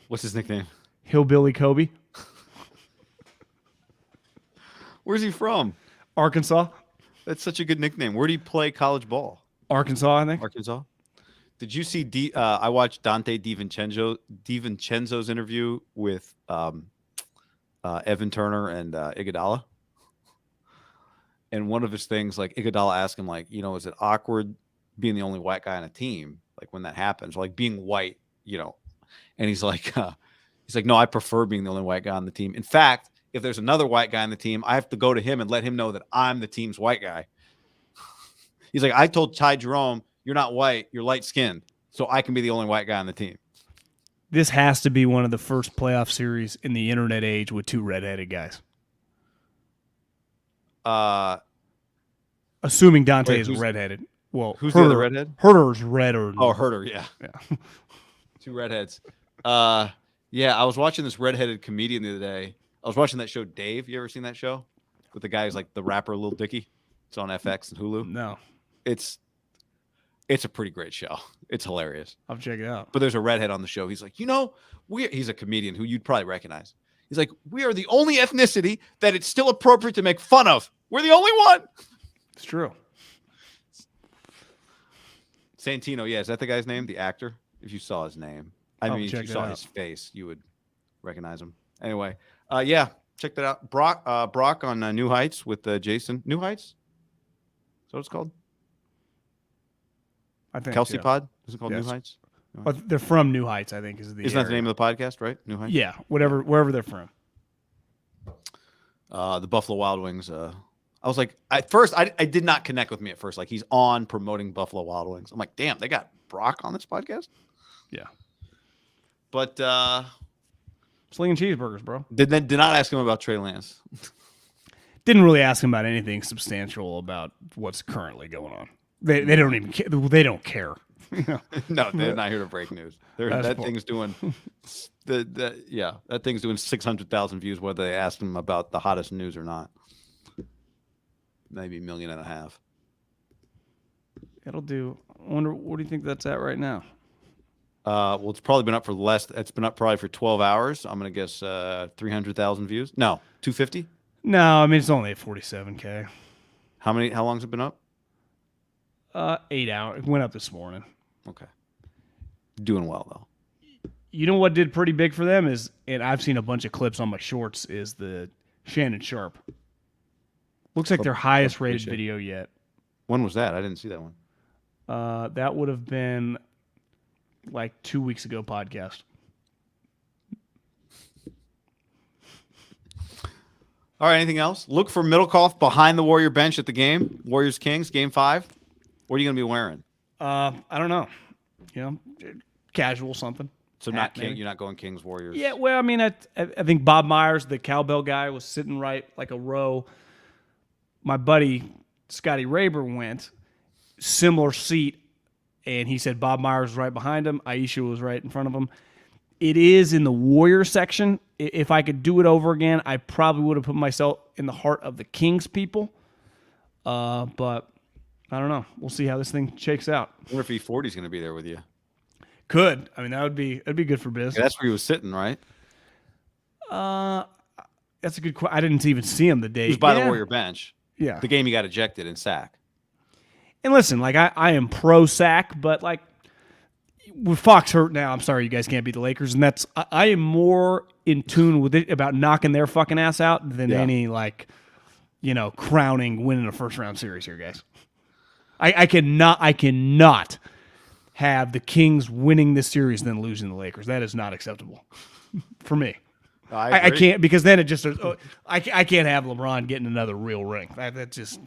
What's his nickname? Hillbilly Kobe. Where's he from? Arkansas. That's such a good nickname. Where do you play college ball? Arkansas, I think. Arkansas. Did you see? I watched Dante DiVincenzo's interview with Evan Turner and Iguodala. And one of his things, like Iguodala asked him, like, is it awkward being the only white guy on a team? Like when that happens, like being white, And he's like, no, I prefer being the only white guy on the team. In fact, if there's another white guy on the team, I have to go to him and let him know that I'm the team's white guy. He's like, I told Ty Jerome, you're not white, you're light skinned, so I can be the only white guy on the team. This has to be one of the first playoff series in the internet age with 2 redheaded guys. Assuming Dante is redheaded. Well, who's the other redhead? Herder's red or oh, Herder, yeah. 2 redheads. Yeah, I was watching this redheaded comedian the other day. I was watching that show Dave. You ever seen that show with the guy who's like the rapper Lil Dicky? It's on FX and Hulu. No, it's a pretty great show. It's hilarious. I'll check it out. But there's a redhead on the show. He's like, he's a comedian who you'd probably recognize. He's like, we are the only ethnicity that it's still appropriate to make fun of. We're the only one. It's true. Santino, yeah, is that the guy's name? The actor? If you saw his name. I mean, if you saw his face, you would recognize him. Anyway, yeah, check that out. Brock on New Heights with Jason. New Heights? Is that what it's called? I think Kelsey Pod? Is it called New Heights? But they're from New Heights, I think, is the Isn't that the name of the podcast, right? New Heights? Yeah, wherever they're from. The Buffalo Wild Wings. I was like, at first, I did not connect with me at first. Like, he's on promoting Buffalo Wild Wings. I'm like, damn, they got Brock on this podcast? Yeah. But slinging cheeseburgers, bro. Did not ask him about Trey Lance. Didn't really ask him about anything substantial about what's currently going on. They don't even care. They don't care. No, they're not here to break news. Thing's doing that thing's doing 600,000 views whether they ask him about the hottest news or not. Maybe 1.5 million. It'll do. I wonder, what do you think that's at right now? Well, it's probably been up for less. It's been up probably for 12 hours. I'm going to guess 300,000 views. No, 250? No, I mean, it's only at 47K. How long's it been up? 8 hours. It went up this morning. Okay. Doing well, though. You know what did pretty big for them is, and I've seen a bunch of clips on my shorts, is the Shannon Sharp. Looks like their highest rated video yet. When was that? I didn't see that one. That would have been like 2 weeks ago podcast. All right, anything else? Look for Middlecoff behind the Warrior bench at the game. Warriors Kings, game 5. What are you going to be wearing? I don't know. Casual something. So not King. You're not going Kings Warriors. Yeah, well, I mean, I think Bob Myers, the cowbell guy, was sitting right like a row. My buddy Scotty Rayburn went similar seat, and he said Bob Myers was right behind him. Aisha was right in front of him. It is in the Warrior section. If I could do it over again, I probably would have put myself in the heart of the Kings people. But I don't know. We'll see how this thing shakes out. I wonder if E40 is going to be there with you. Could. I mean, that'd be good for biz. Yeah, that's where he was sitting, right? That's a good question. I didn't even see him the day. He was by the Warrior bench. Yeah. The game he got ejected in sack. And listen, like I am pro sack, but like with Fox hurt now, I'm sorry you guys can't beat the Lakers, and that's I am more in tune with it about knocking their fucking ass out than any crowning winning a first round series here, guys. I cannot have the Kings winning this series and then losing the Lakers. That is not acceptable for me. I can't, because then it just I can't have LeBron getting another real ring. That's just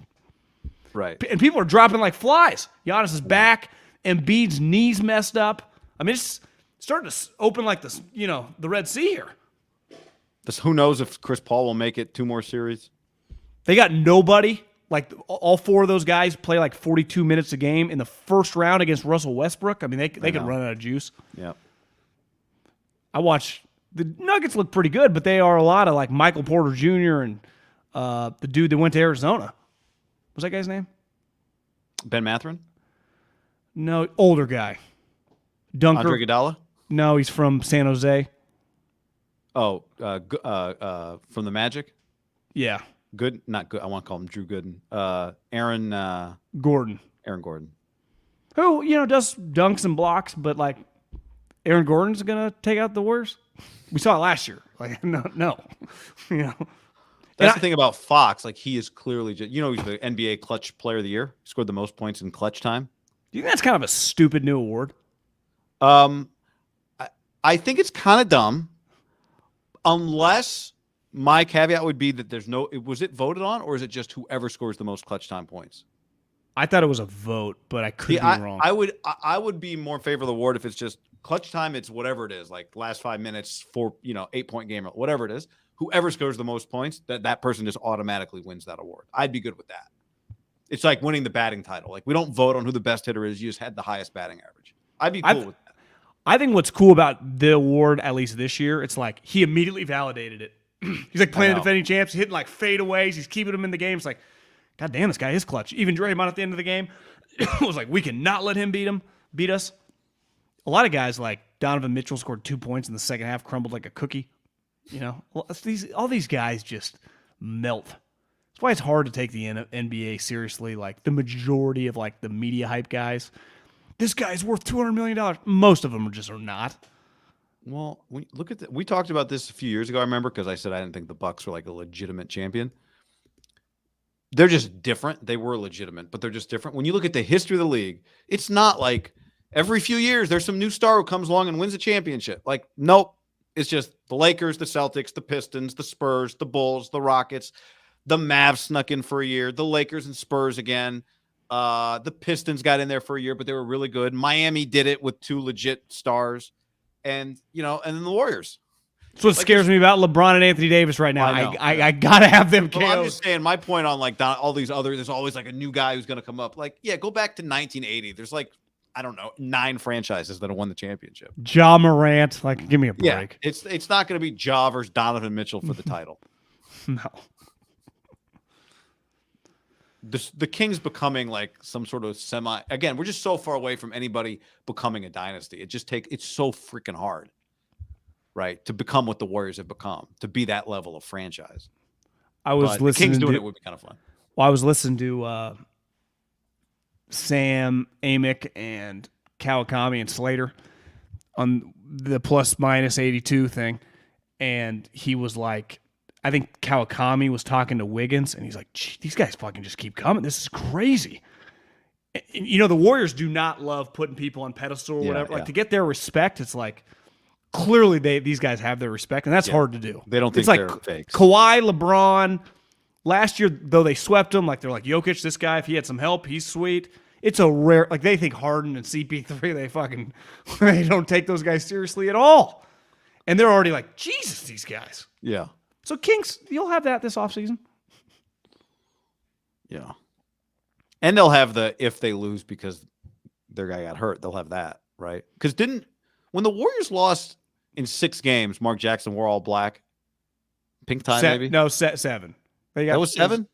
right. And people are dropping like flies. Giannis is back. Embiid's knees messed up. I mean, it's starting to open like this, the Red Sea here. Who knows if Chris Paul will make it 2 more series? They got nobody. Like all 4 of those guys play like 42 minutes a game in the first round against Russell Westbrook. I mean, they could run out of juice. Yeah. I watched the Nuggets look pretty good, but they are a lot of like Michael Porter Jr. and the dude that went to Arizona. What was that guy's name? Ben Mathurin? No, older guy. Dunker. Andre Iguodala? No, he's from San Jose. Oh, from the Magic? Yeah. Good, not good. I want to call him Drew Gooden. Aaron Gordon. Aaron Gordon. Who, does dunks and blocks, but like Aaron Gordon's going to take out the Warriors? We saw it last year. Like, no. That's the thing about Fox. Like, he is clearly just, he's the NBA Clutch Player of the Year. He scored the most points in clutch time. Do you think that's kind of a stupid new award? I think it's kind of dumb, unless my caveat would be that was it voted on, or is it just whoever scores the most clutch time points? I thought it was a vote, but I could be wrong. I would be more in favor of the award if it's just clutch time. It's whatever it is, like last 5 minutes for 8-point game or whatever it is. Whoever scores the most points, that person just automatically wins that award. I'd be good with that. It's like winning the batting title. Like, we don't vote on who the best hitter is. You just had the highest batting average. I'd be cool with that. I think what's cool about the award, at least this year, it's like he immediately validated it. He's like playing defending champs. He's hitting like fadeaways. He's keeping them in the game. It's like, God damn, this guy is clutch. Even Draymond at the end of the game was like, we cannot let him beat us. A lot of guys like Donovan Mitchell scored 2 points in the second half, crumbled like a cookie. All these guys just melt. That's why it's hard to take the NBA seriously. Like the majority of like the media hype guys, this guy's worth $200 million. Most of them are not. Well, we talked about this a few years ago. I remember, because I said I didn't think the Bucks were like a legitimate champion. They're just different. They were legitimate, but they're just different. When you look at the history of the league, it's not like every few years there's some new star who comes along and wins a championship. Like, nope. It's just the Lakers, the Celtics, the Pistons, the Spurs, the Bulls, the Rockets, the Mavs snuck in for a year, the Lakers and Spurs again. The Pistons got in there for a year, but they were really good. Miami did it with 2 legit stars. And, and then the Warriors. That's what scares me about LeBron and Anthony Davis right now. I got to have them KO'd. Well, I'm just saying, my point on like all these there's always like a new guy who's going to come up. Like, yeah, go back to 1980. There's like, I don't know, 9 franchises that have won the championship. Ja Morant, like, give me a break. Yeah, it's not going to be Ja versus Donovan Mitchell for the title. No. The Kings becoming like some sort of again, we're just so far away from anybody becoming a dynasty. It's so freaking hard, right? To become what the Warriors have become, to be that level of franchise. The Kings doing it would be kind of fun. Well, I was listening to Sam Amick and Kawakami and Slater on the plus minus 82 thing. And he was like, I think Kawakami was talking to Wiggins, and he's like, these guys fucking just keep coming. This is crazy. And, the Warriors do not love putting people on pedestal or whatever. Like, to get their respect, it's like, clearly these guys have their respect, and that's hard to do. They don't think it's they're like fakes. Kawhi, LeBron, last year, though they swept them, like, they're like, Jokic, this guy, if he had some help, he's sweet. It's a rare, like, they think Harden and CP3, they don't take those guys seriously at all. And they're already like, Jesus, these guys. Yeah. So, Kings, you'll have that this offseason? Yeah. And they'll have if they lose because their guy got hurt, they'll have that, right? Because when the Warriors lost in 6 games, Mark Jackson wore all black? Pink tie, maybe? No, 7. That was 7?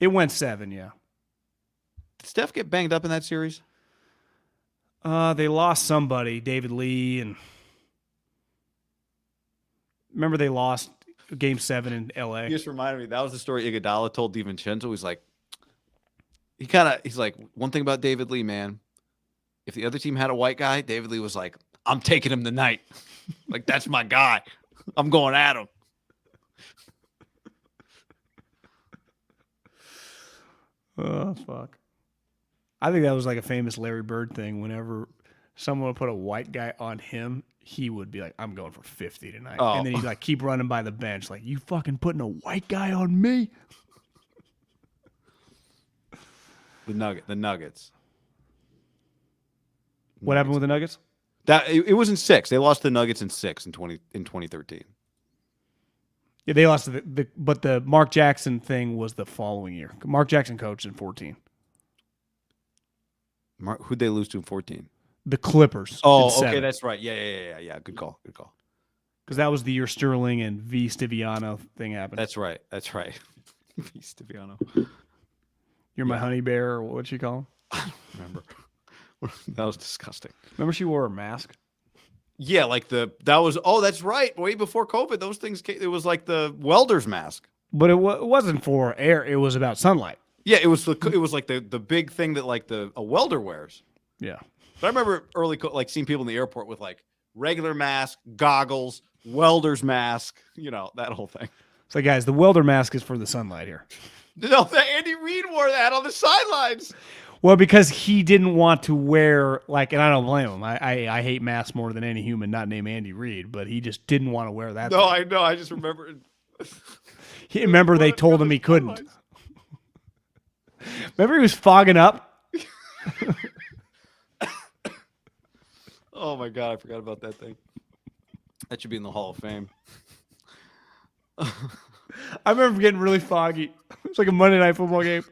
It went 7, yeah. Did Steph get banged up in that series? They lost somebody, David Lee, and remember they lost Game 7 in L.A. You just reminded me. That was the story Iguodala told DiVincenzo. He's like, one thing about David Lee, man. If the other team had a white guy, David Lee was like, I'm taking him tonight. Like, that's my guy. I'm going at him. Oh, fuck. I think that was like a famous Larry Bird thing. Whenever someone would put a white guy on him, he would be like, I'm going for 50 tonight. Oh. And then he'd like keep running by the bench like, you fucking putting a white guy on me? The Nuggets. What happened with the Nuggets? It was in 6. They lost the Nuggets in 6 in 2013. Yeah, they lost but the Mark Jackson thing was the following year. Mark Jackson coached in 14. Who'd they lose to in 14? The Clippers. Oh, okay, that's right. Yeah. Good call. Because that was the year Sterling and V. Stiviano thing happened. That's right. V. Stiviano. You're my honey bear, or what'd she call him? I don't remember. That was disgusting. Remember she wore a mask? Yeah, that's right. Way before COVID, those things came, it was like the welder's mask. But it wasn't for air. It was about sunlight. Yeah, it was like the big thing that like a welder wears. Yeah. But I remember early seeing people in the airport with like regular mask, goggles, welder's mask, that whole thing. So guys, the welder mask is for the sunlight here. No, Andy Reid wore that on the sidelines. Well, because he didn't want to wear and I don't blame him. I hate masks more than any human, not named Andy Reid, but he just didn't want to wear that. No, thing. I know. I just remember. Remember they told him he couldn't. Remember he was fogging up. Oh my God, I forgot about that thing. That should be in the Hall of Fame. I remember getting really foggy. It was like a Monday Night Football game.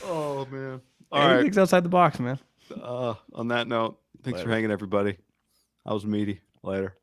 Oh, man. All right. Anything's outside the box, man. On that note, thanks for hanging, everybody. I was Meaty. Later.